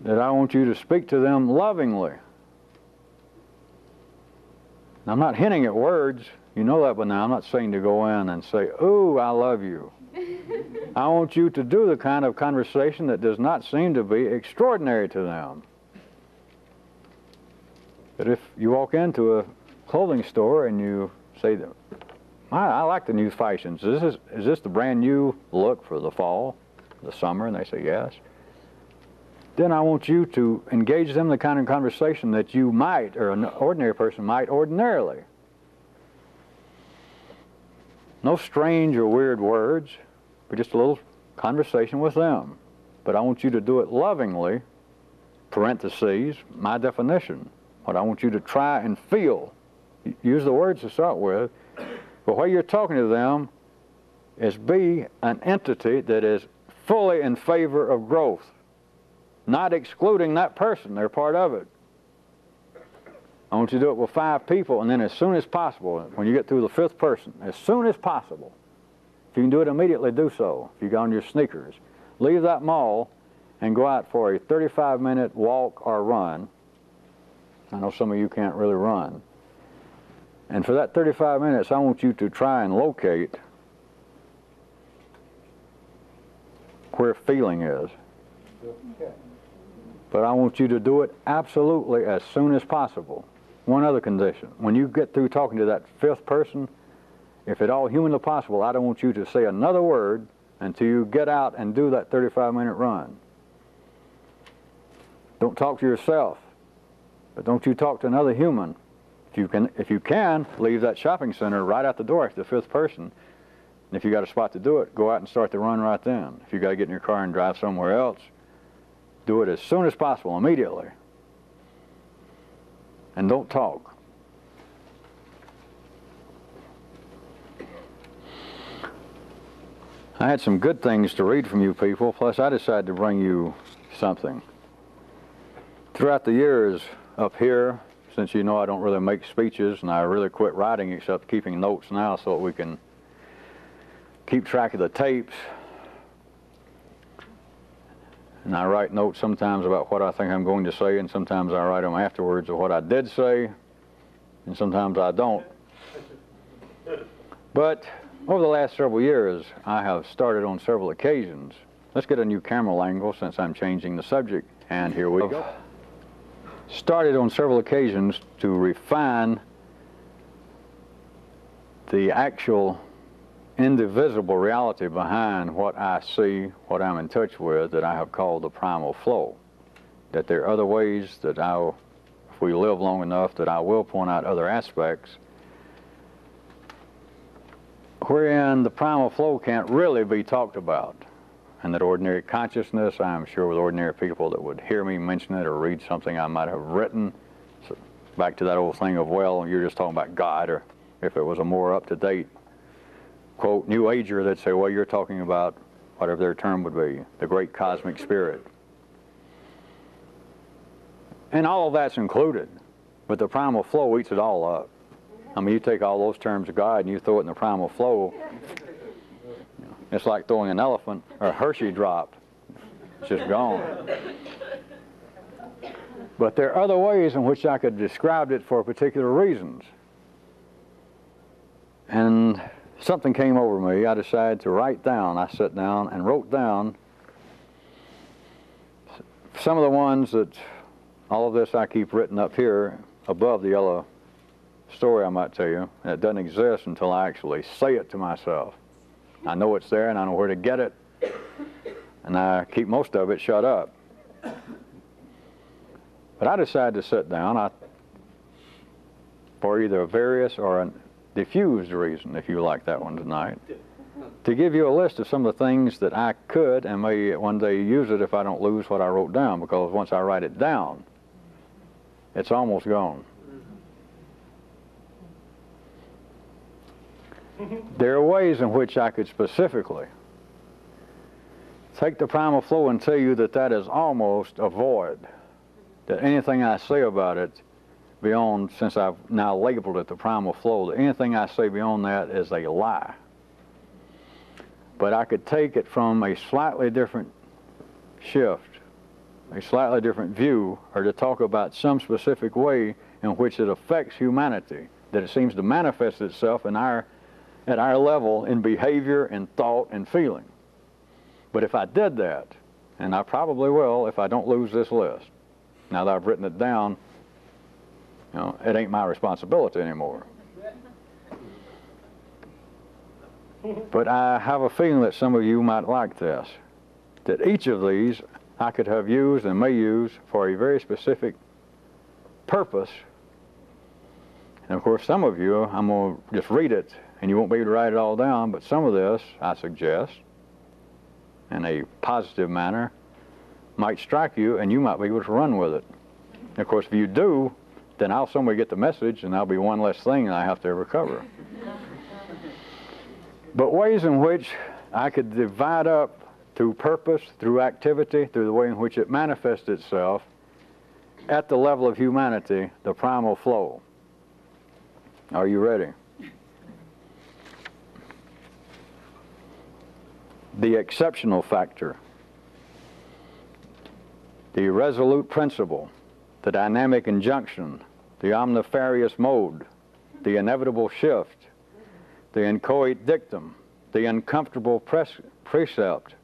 That I want you to speak to them lovingly. Now, I'm not hinting at words. You know that by now. I'm not saying to go in and say, "Ooh, I love you." I want you to do the kind of conversation that does not seem to be extraordinary to them. That if you walk into a clothing store and you say, I like the new fashions. Is this the brand new look for the fall, the summer? And they say yes. Then I want you to engage them in the kind of conversation that you might, or an ordinary person might ordinarily. No strange or weird words, but just a little conversation with them. But I want you to do it lovingly, parentheses, my definition. What I want you to try and feel. Use the words to start with, but while you're talking to them is be an entity that is fully in favor of growth, not excluding that person. They're part of it. I want you to do it with 5 people, and then as soon as possible, when you get through the 5th person, as soon as possible, if you can do it immediately, do so. If you go on your sneakers, leave that mall and go out for a 35-minute walk or run. I know some of you can't really run. And for that 35 minutes, I want you to try and locate where feeling is. But I want you to do it absolutely as soon as possible. One other condition. When you get through talking to that 5th person, if at all humanly possible, I don't want you to say another word until you get out and do that 35-minute run. Don't talk to yourself, but don't you talk to another human. If you can, leave that shopping center right out the door after the 5th person. And if you got a spot to do it, go out and start the run right then. If you got to get in your car and drive somewhere else, do it as soon as possible, immediately. And don't talk. I had some good things to read from you people, plus I decided to bring you something. Throughout the years up here, since you know I don't really make speeches and I really quit writing except keeping notes now so that we can keep track of the tapes. And I write notes sometimes about what I think I'm going to say, and sometimes I write them afterwards of what I did say, and sometimes I don't. But over the last several years, I have started on several occasions. Let's get a new camera angle since I'm changing the subject, and here we go. Started on several occasions to refine the actual indivisible reality behind what I see, what I'm in touch with, that I have called the primal flow. That there are other ways that if we live long enough, that I will point out other aspects wherein the primal flow can't really be talked about. And that ordinary consciousness, I'm sure with ordinary people that would hear me mention it or read something I might have written, so back to that old thing of, well, you're just talking about God, or if it was a more up-to-date quote, New Ager, that say, well, you're talking about whatever their term would be, the great cosmic spirit. And all of that's included, but the primal flow eats it all up. I mean, you take all those terms of God and you throw it in the primal flow, it's like throwing an elephant or a Hershey drop. It's just gone. But there are other ways in which I could describe it for particular reasons. And something came over me. I decided to write down. I sat down and wrote down some of the ones that, all of this I keep written up here above the yellow story I might tell you. And it doesn't exist until I actually say it to myself. I know it's there and I know where to get it. And I keep most of it shut up. But I decided to sit down for either a various or a diffused reason, if you like that one tonight, to give you a list of some of the things that I could and may one day use it if I don't lose what I wrote down, because once I write it down, it's almost gone. There are ways in which I could specifically take the primal flow and tell you that that is almost a void, that anything I say about it beyond, since I've now labeled it the primal flow, that anything I say beyond that is a lie. But I could take it from a slightly different shift, a slightly different view, or to talk about some specific way in which it affects humanity, that it seems to manifest itself in at our level in behavior and thought and feeling. But if I did that, and I probably will if I don't lose this list, now that I've written it down, you know, it ain't my responsibility anymore. But I have a feeling that some of you might like this, that each of these I could have used and may use for a very specific purpose. And of course, some of you, I'm going to just read it, and you won't be able to write it all down, but some of this, I suggest, in a positive manner, might strike you, and you might be able to run with it. And of course, if you do, then I'll somewhere get the message, and that'll be one less thing that I have to recover. But ways in which I could divide up through purpose, through activity, through the way in which it manifests itself, at the level of humanity, the primal flow. Are you ready? The exceptional factor, the irresolute principle, the dynamic injunction, the omnifarious mode, the inevitable shift, the inchoate dictum, the uncomfortable precept,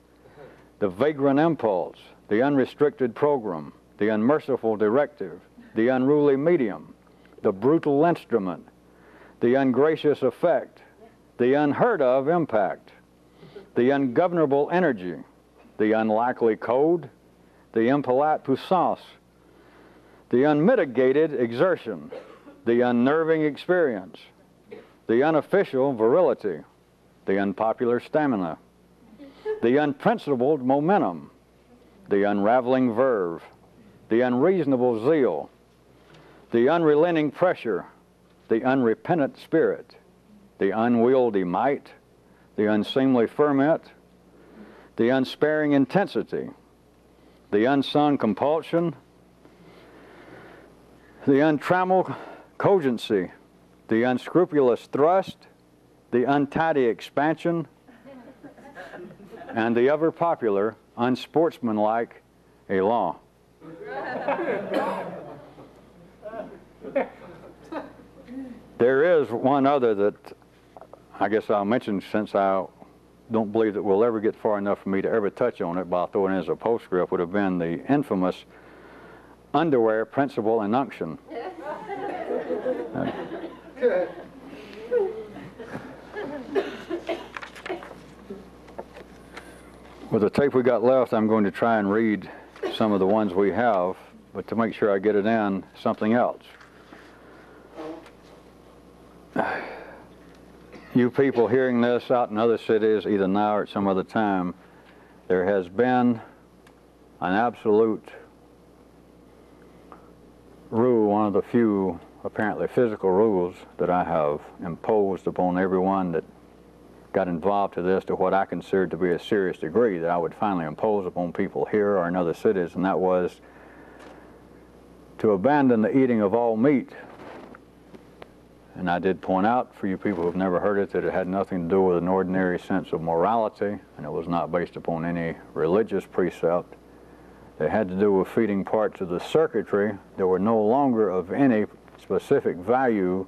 the vagrant impulse, the unrestricted program, the unmerciful directive, the unruly medium, the brutal instrument, the ungracious effect, the unheard of impact, the ungovernable energy, the unlikely code, the impolite puissance, the unmitigated exertion, the unnerving experience, the unofficial virility, the unpopular stamina, the unprincipled momentum, the unraveling verve, the unreasonable zeal, the unrelenting pressure, the unrepentant spirit, the unwieldy might, the unseemly ferment, the unsparing intensity, the unsung compulsion, the untrammeled cogency, the unscrupulous thrust, the untidy expansion, and the ever popular unsportsmanlike élan. There is one other that I guess I'll mention, since I don't believe that we'll ever get far enough for me to ever touch on it, but I'll throw it in as a postscript, would have been the infamous underwear principle and unction. Good. With the tape we got left, I'm going to try and read some of the ones we have, but to make sure I get it in, something else. You people hearing this out in other cities, either now or at some other time, there has been an absolute rule, one of the few apparently physical rules that I have imposed upon everyone that got involved to this, to what I considered to be a serious degree, that I would finally impose upon people here or in other cities, and that was to abandon the eating of all meat. And I did point out, for you people who have never heard it, that it had nothing to do with an ordinary sense of morality, and it was not based upon any religious precept. It had to do with feeding parts of the circuitry that were no longer of any specific value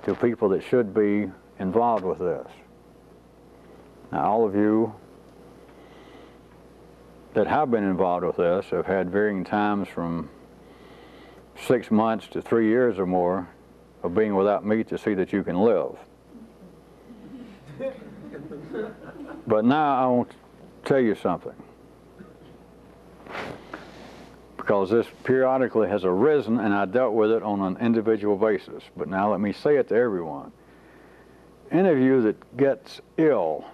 to people that should be involved with this. Now, all of you that have been involved with this have had varying times from 6 months to 3 years or more of being without meat to see that you can live. But now I want to tell you something, because this periodically has arisen and I dealt with it on an individual basis. But now let me say it to everyone. Any of you that gets ill,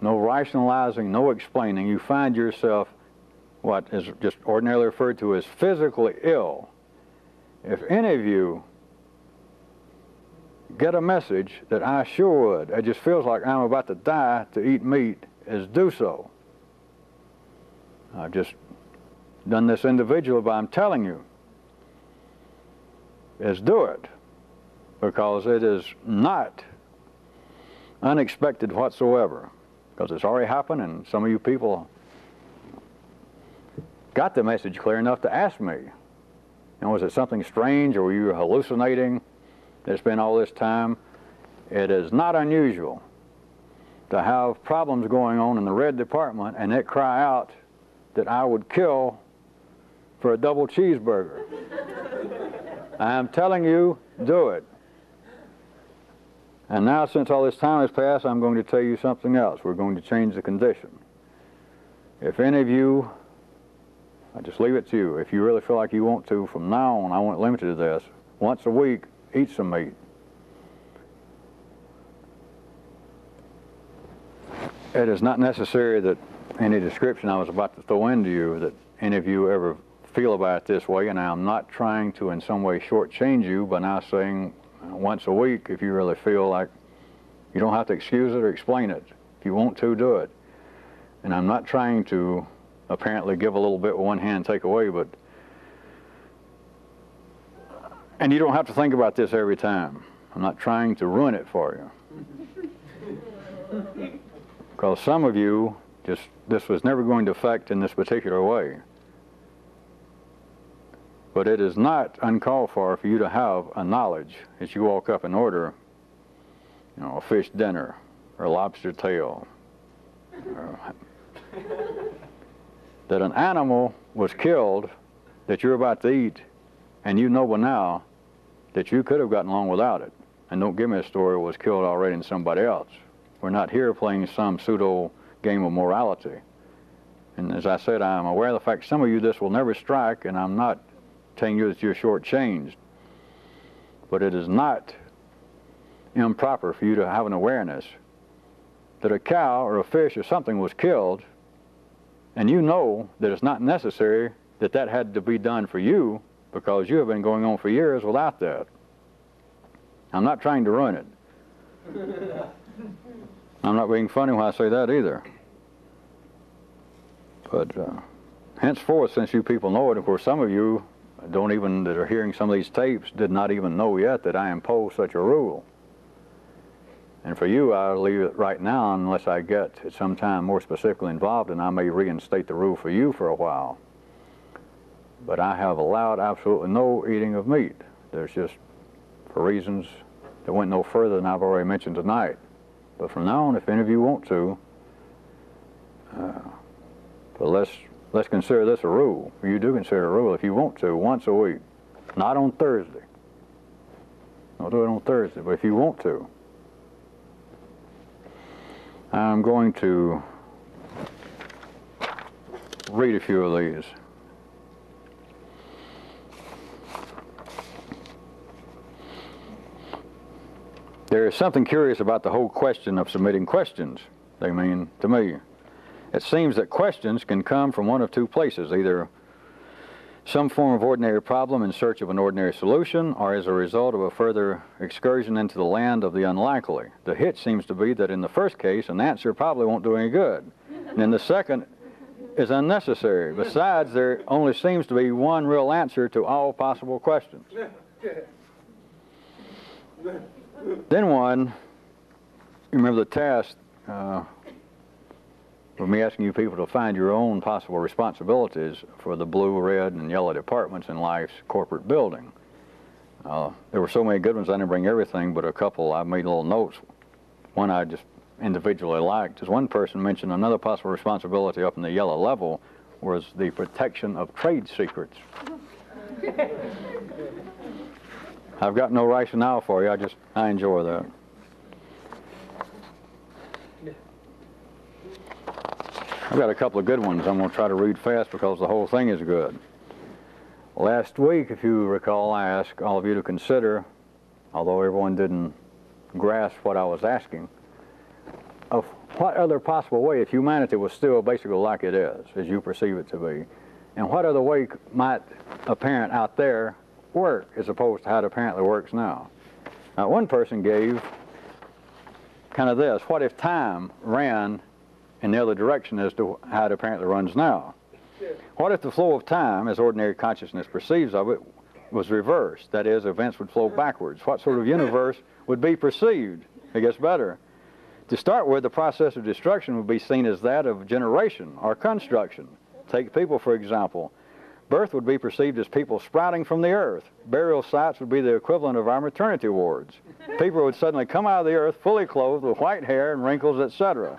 no rationalizing, no explaining, you find yourself what is just ordinarily referred to as physically ill. If any of you get a message that I sure would, it just feels like I'm about to die to eat meat, is do so. I've just done this individually, but I'm telling you, is do it, because it is not unexpected whatsoever, because it's already happened, and some of you people got the message clear enough to ask me, and was it something strange, or were you hallucinating? It's been all this time. It is not unusual to have problems going on in the red department and it cry out that I would kill for a double cheeseburger. I'm telling you, do it. And now, since all this time has passed, I'm going to tell you something else. We're going to change the condition. If any of you, I just leave it to you, if you really feel like you want to, from now on, I won't limit it to this, once a week, eat some meat. It is not necessary that any description I was about to throw into you, that any of you ever feel about it this way, and I'm not trying to in some way shortchange you by now saying once a week, if you really feel like you don't have to excuse it or explain it. If you want to, do it. And I'm not trying to apparently give a little bit with one hand, take away, but, and you don't have to think about this every time. I'm not trying to ruin it for you. Because some of you, this was never going to affect in this particular way. But it is not uncalled for you to have a knowledge as you walk up and order, you know, a fish dinner or a lobster tail, or that an animal was killed that you're about to eat, and you know by now that you could have gotten along without it. And don't give me a story was killed already in somebody else. We're not here playing some pseudo game of morality. And as I said, I'm aware of the fact some of you this will never strike, and I'm not telling you that you're shortchanged. But it is not improper for you to have an awareness that a cow or a fish or something was killed, and you know that it's not necessary that that had to be done for you, because you have been going on for years without that. I'm not trying to ruin it. I'm not being funny when I say that either. But henceforth, since you people know it, of course some of you don't even, that are hearing some of these tapes, did not even know yet that I impose such a rule. And for you, I'll leave it right now unless I get at some time more specifically involved, and I may reinstate the rule for you for a while. But I have allowed absolutely no eating of meat. There's just, for reasons that went no further than I've already mentioned tonight. But from now on, if any of you want to, but let's consider this a rule. You do consider a rule if you want to, once a week. Not on Thursday. Don't do it on Thursday, but if you want to. I'm going to read a few of these. There is something curious about the whole question of submitting questions, they mean to me. It seems that questions can come from one of two places, either some form of ordinary problem in search of an ordinary solution, or as a result of a further excursion into the land of the unlikely. The hitch seems to be that in the first case, an answer probably won't do any good, and in the second is unnecessary. Besides, there only seems to be one real answer to all possible questions. Then one, you remember the task of me asking you people to find your own possible responsibilities for the blue, red, and yellow departments in life's corporate building. There were so many good ones, I didn't bring everything, but a couple I made little notes. One I just individually liked is one person mentioned another possible responsibility up in the yellow level was the protection of trade secrets. I've got no rationale for you, I enjoy that. I've got a couple of good ones I'm going to try to read fast because the whole thing is good. Last week, if you recall, I asked all of you to consider, although everyone didn't grasp what I was asking, of what other possible way if humanity was still basically like it is, as you perceive it to be, and what other way might apparent out there work as opposed to how it apparently works now. Now, one person gave kind of this: what if time ran in the other direction as to how it apparently runs now? What if the flow of time, as ordinary consciousness perceives of it, was reversed? That is, events would flow backwards. What sort of universe would be perceived? It gets better. To start with, the process of destruction would be seen as that of generation or construction. Take people, for example. Birth would be perceived as people sprouting from the earth. Burial sites would be the equivalent of our maternity wards. People would suddenly come out of the earth fully clothed with white hair and wrinkles, etc.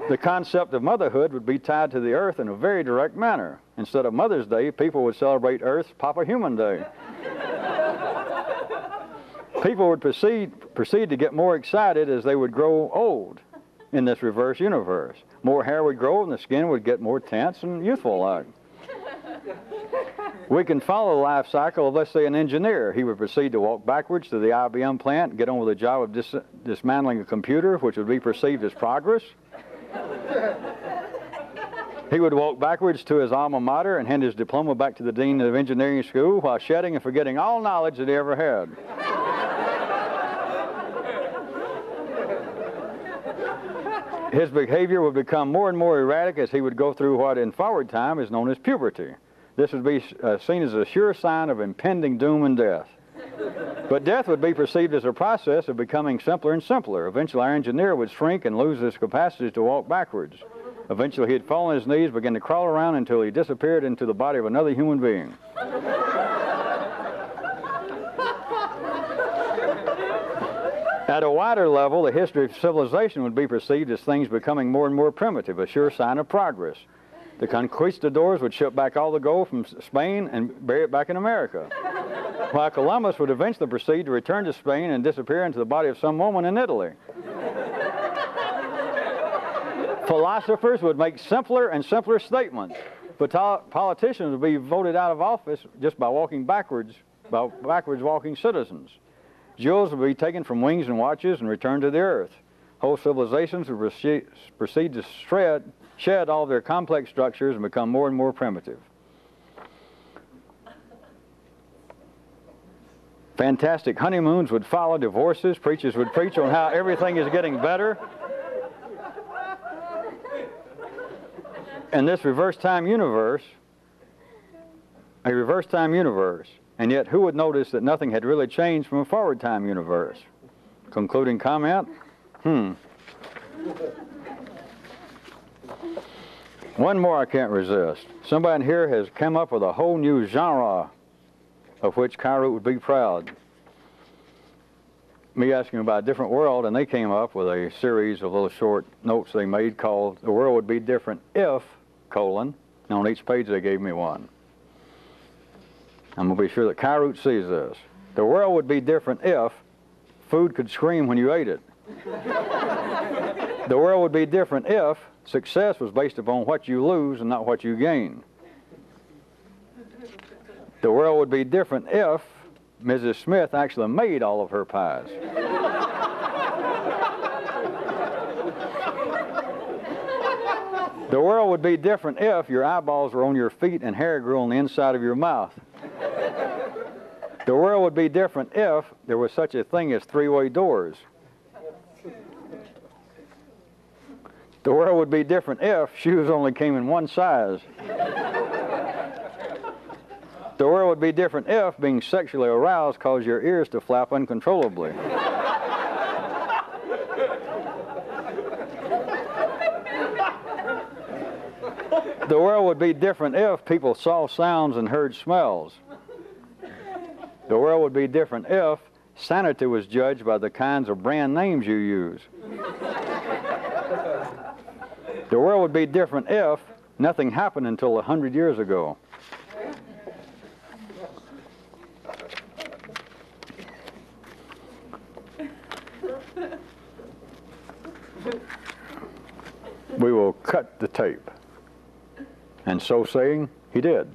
The concept of motherhood would be tied to the earth in a very direct manner. Instead of Mother's Day, people would celebrate Earth's Papa Human Day. People would proceed to get more excited as they would grow old in this reverse universe. More hair would grow and the skin would get more tense and youthful-like. We can follow the life cycle of, let's say, an engineer. He would proceed to walk backwards to the IBM plant and get on with the job of dismantling a computer, which would be perceived as progress. He would walk backwards to his alma mater and hand his diploma back to the dean of engineering school while shedding and forgetting all knowledge that he ever had. His behavior would become more and more erratic as he would go through what in forward time is known as puberty. This would be seen as a sure sign of impending doom and death. But death would be perceived as a process of becoming simpler and simpler. Eventually our engineer would shrink and lose his capacity to walk backwards. Eventually he'd fall on his knees, begin to crawl around until he disappeared into the body of another human being. At a wider level, the history of civilization would be perceived as things becoming more and more primitive, a sure sign of progress. The conquistadors would ship back all the gold from Spain and bury it back in America, while Columbus would eventually proceed to return to Spain and disappear into the body of some woman in Italy. Philosophers would make simpler and simpler statements, but politicians would be voted out of office just by walking backwards, by backwards walking citizens. Jewels would be taken from wings and watches and returned to the earth. Whole civilizations would proceed to shed all their complex structures and become more and more primitive. Fantastic honeymoons would follow divorces. Preachers would preach on how everything is getting better. In this reverse time universe, a reverse time universe, and yet who would notice that nothing had really changed from a forward time universe? Concluding comment? One more I can't resist. Somebody in here has come up with a whole new genre of which Kairos would be proud. Me asking about a different world, and they came up with a series of little short notes they made called "The World Would Be Different If, : and on each page they gave me one. I'm going to be sure that Kairos sees this. The world would be different if food could scream when you ate it. The world would be different if success was based upon what you lose and not what you gain. The world would be different if Mrs. Smith actually made all of her pies. The world would be different if your eyeballs were on your feet and hair grew on the inside of your mouth. The world would be different if there was such a thing as three-way doors. The world would be different if shoes only came in one size. The world would be different if being sexually aroused caused your ears to flap uncontrollably. The world would be different if people saw sounds and heard smells. The world would be different if sanity was judged by the kinds of brand names you use. The world would be different if nothing happened until 100 years ago. We will cut the tape. And so saying, he did.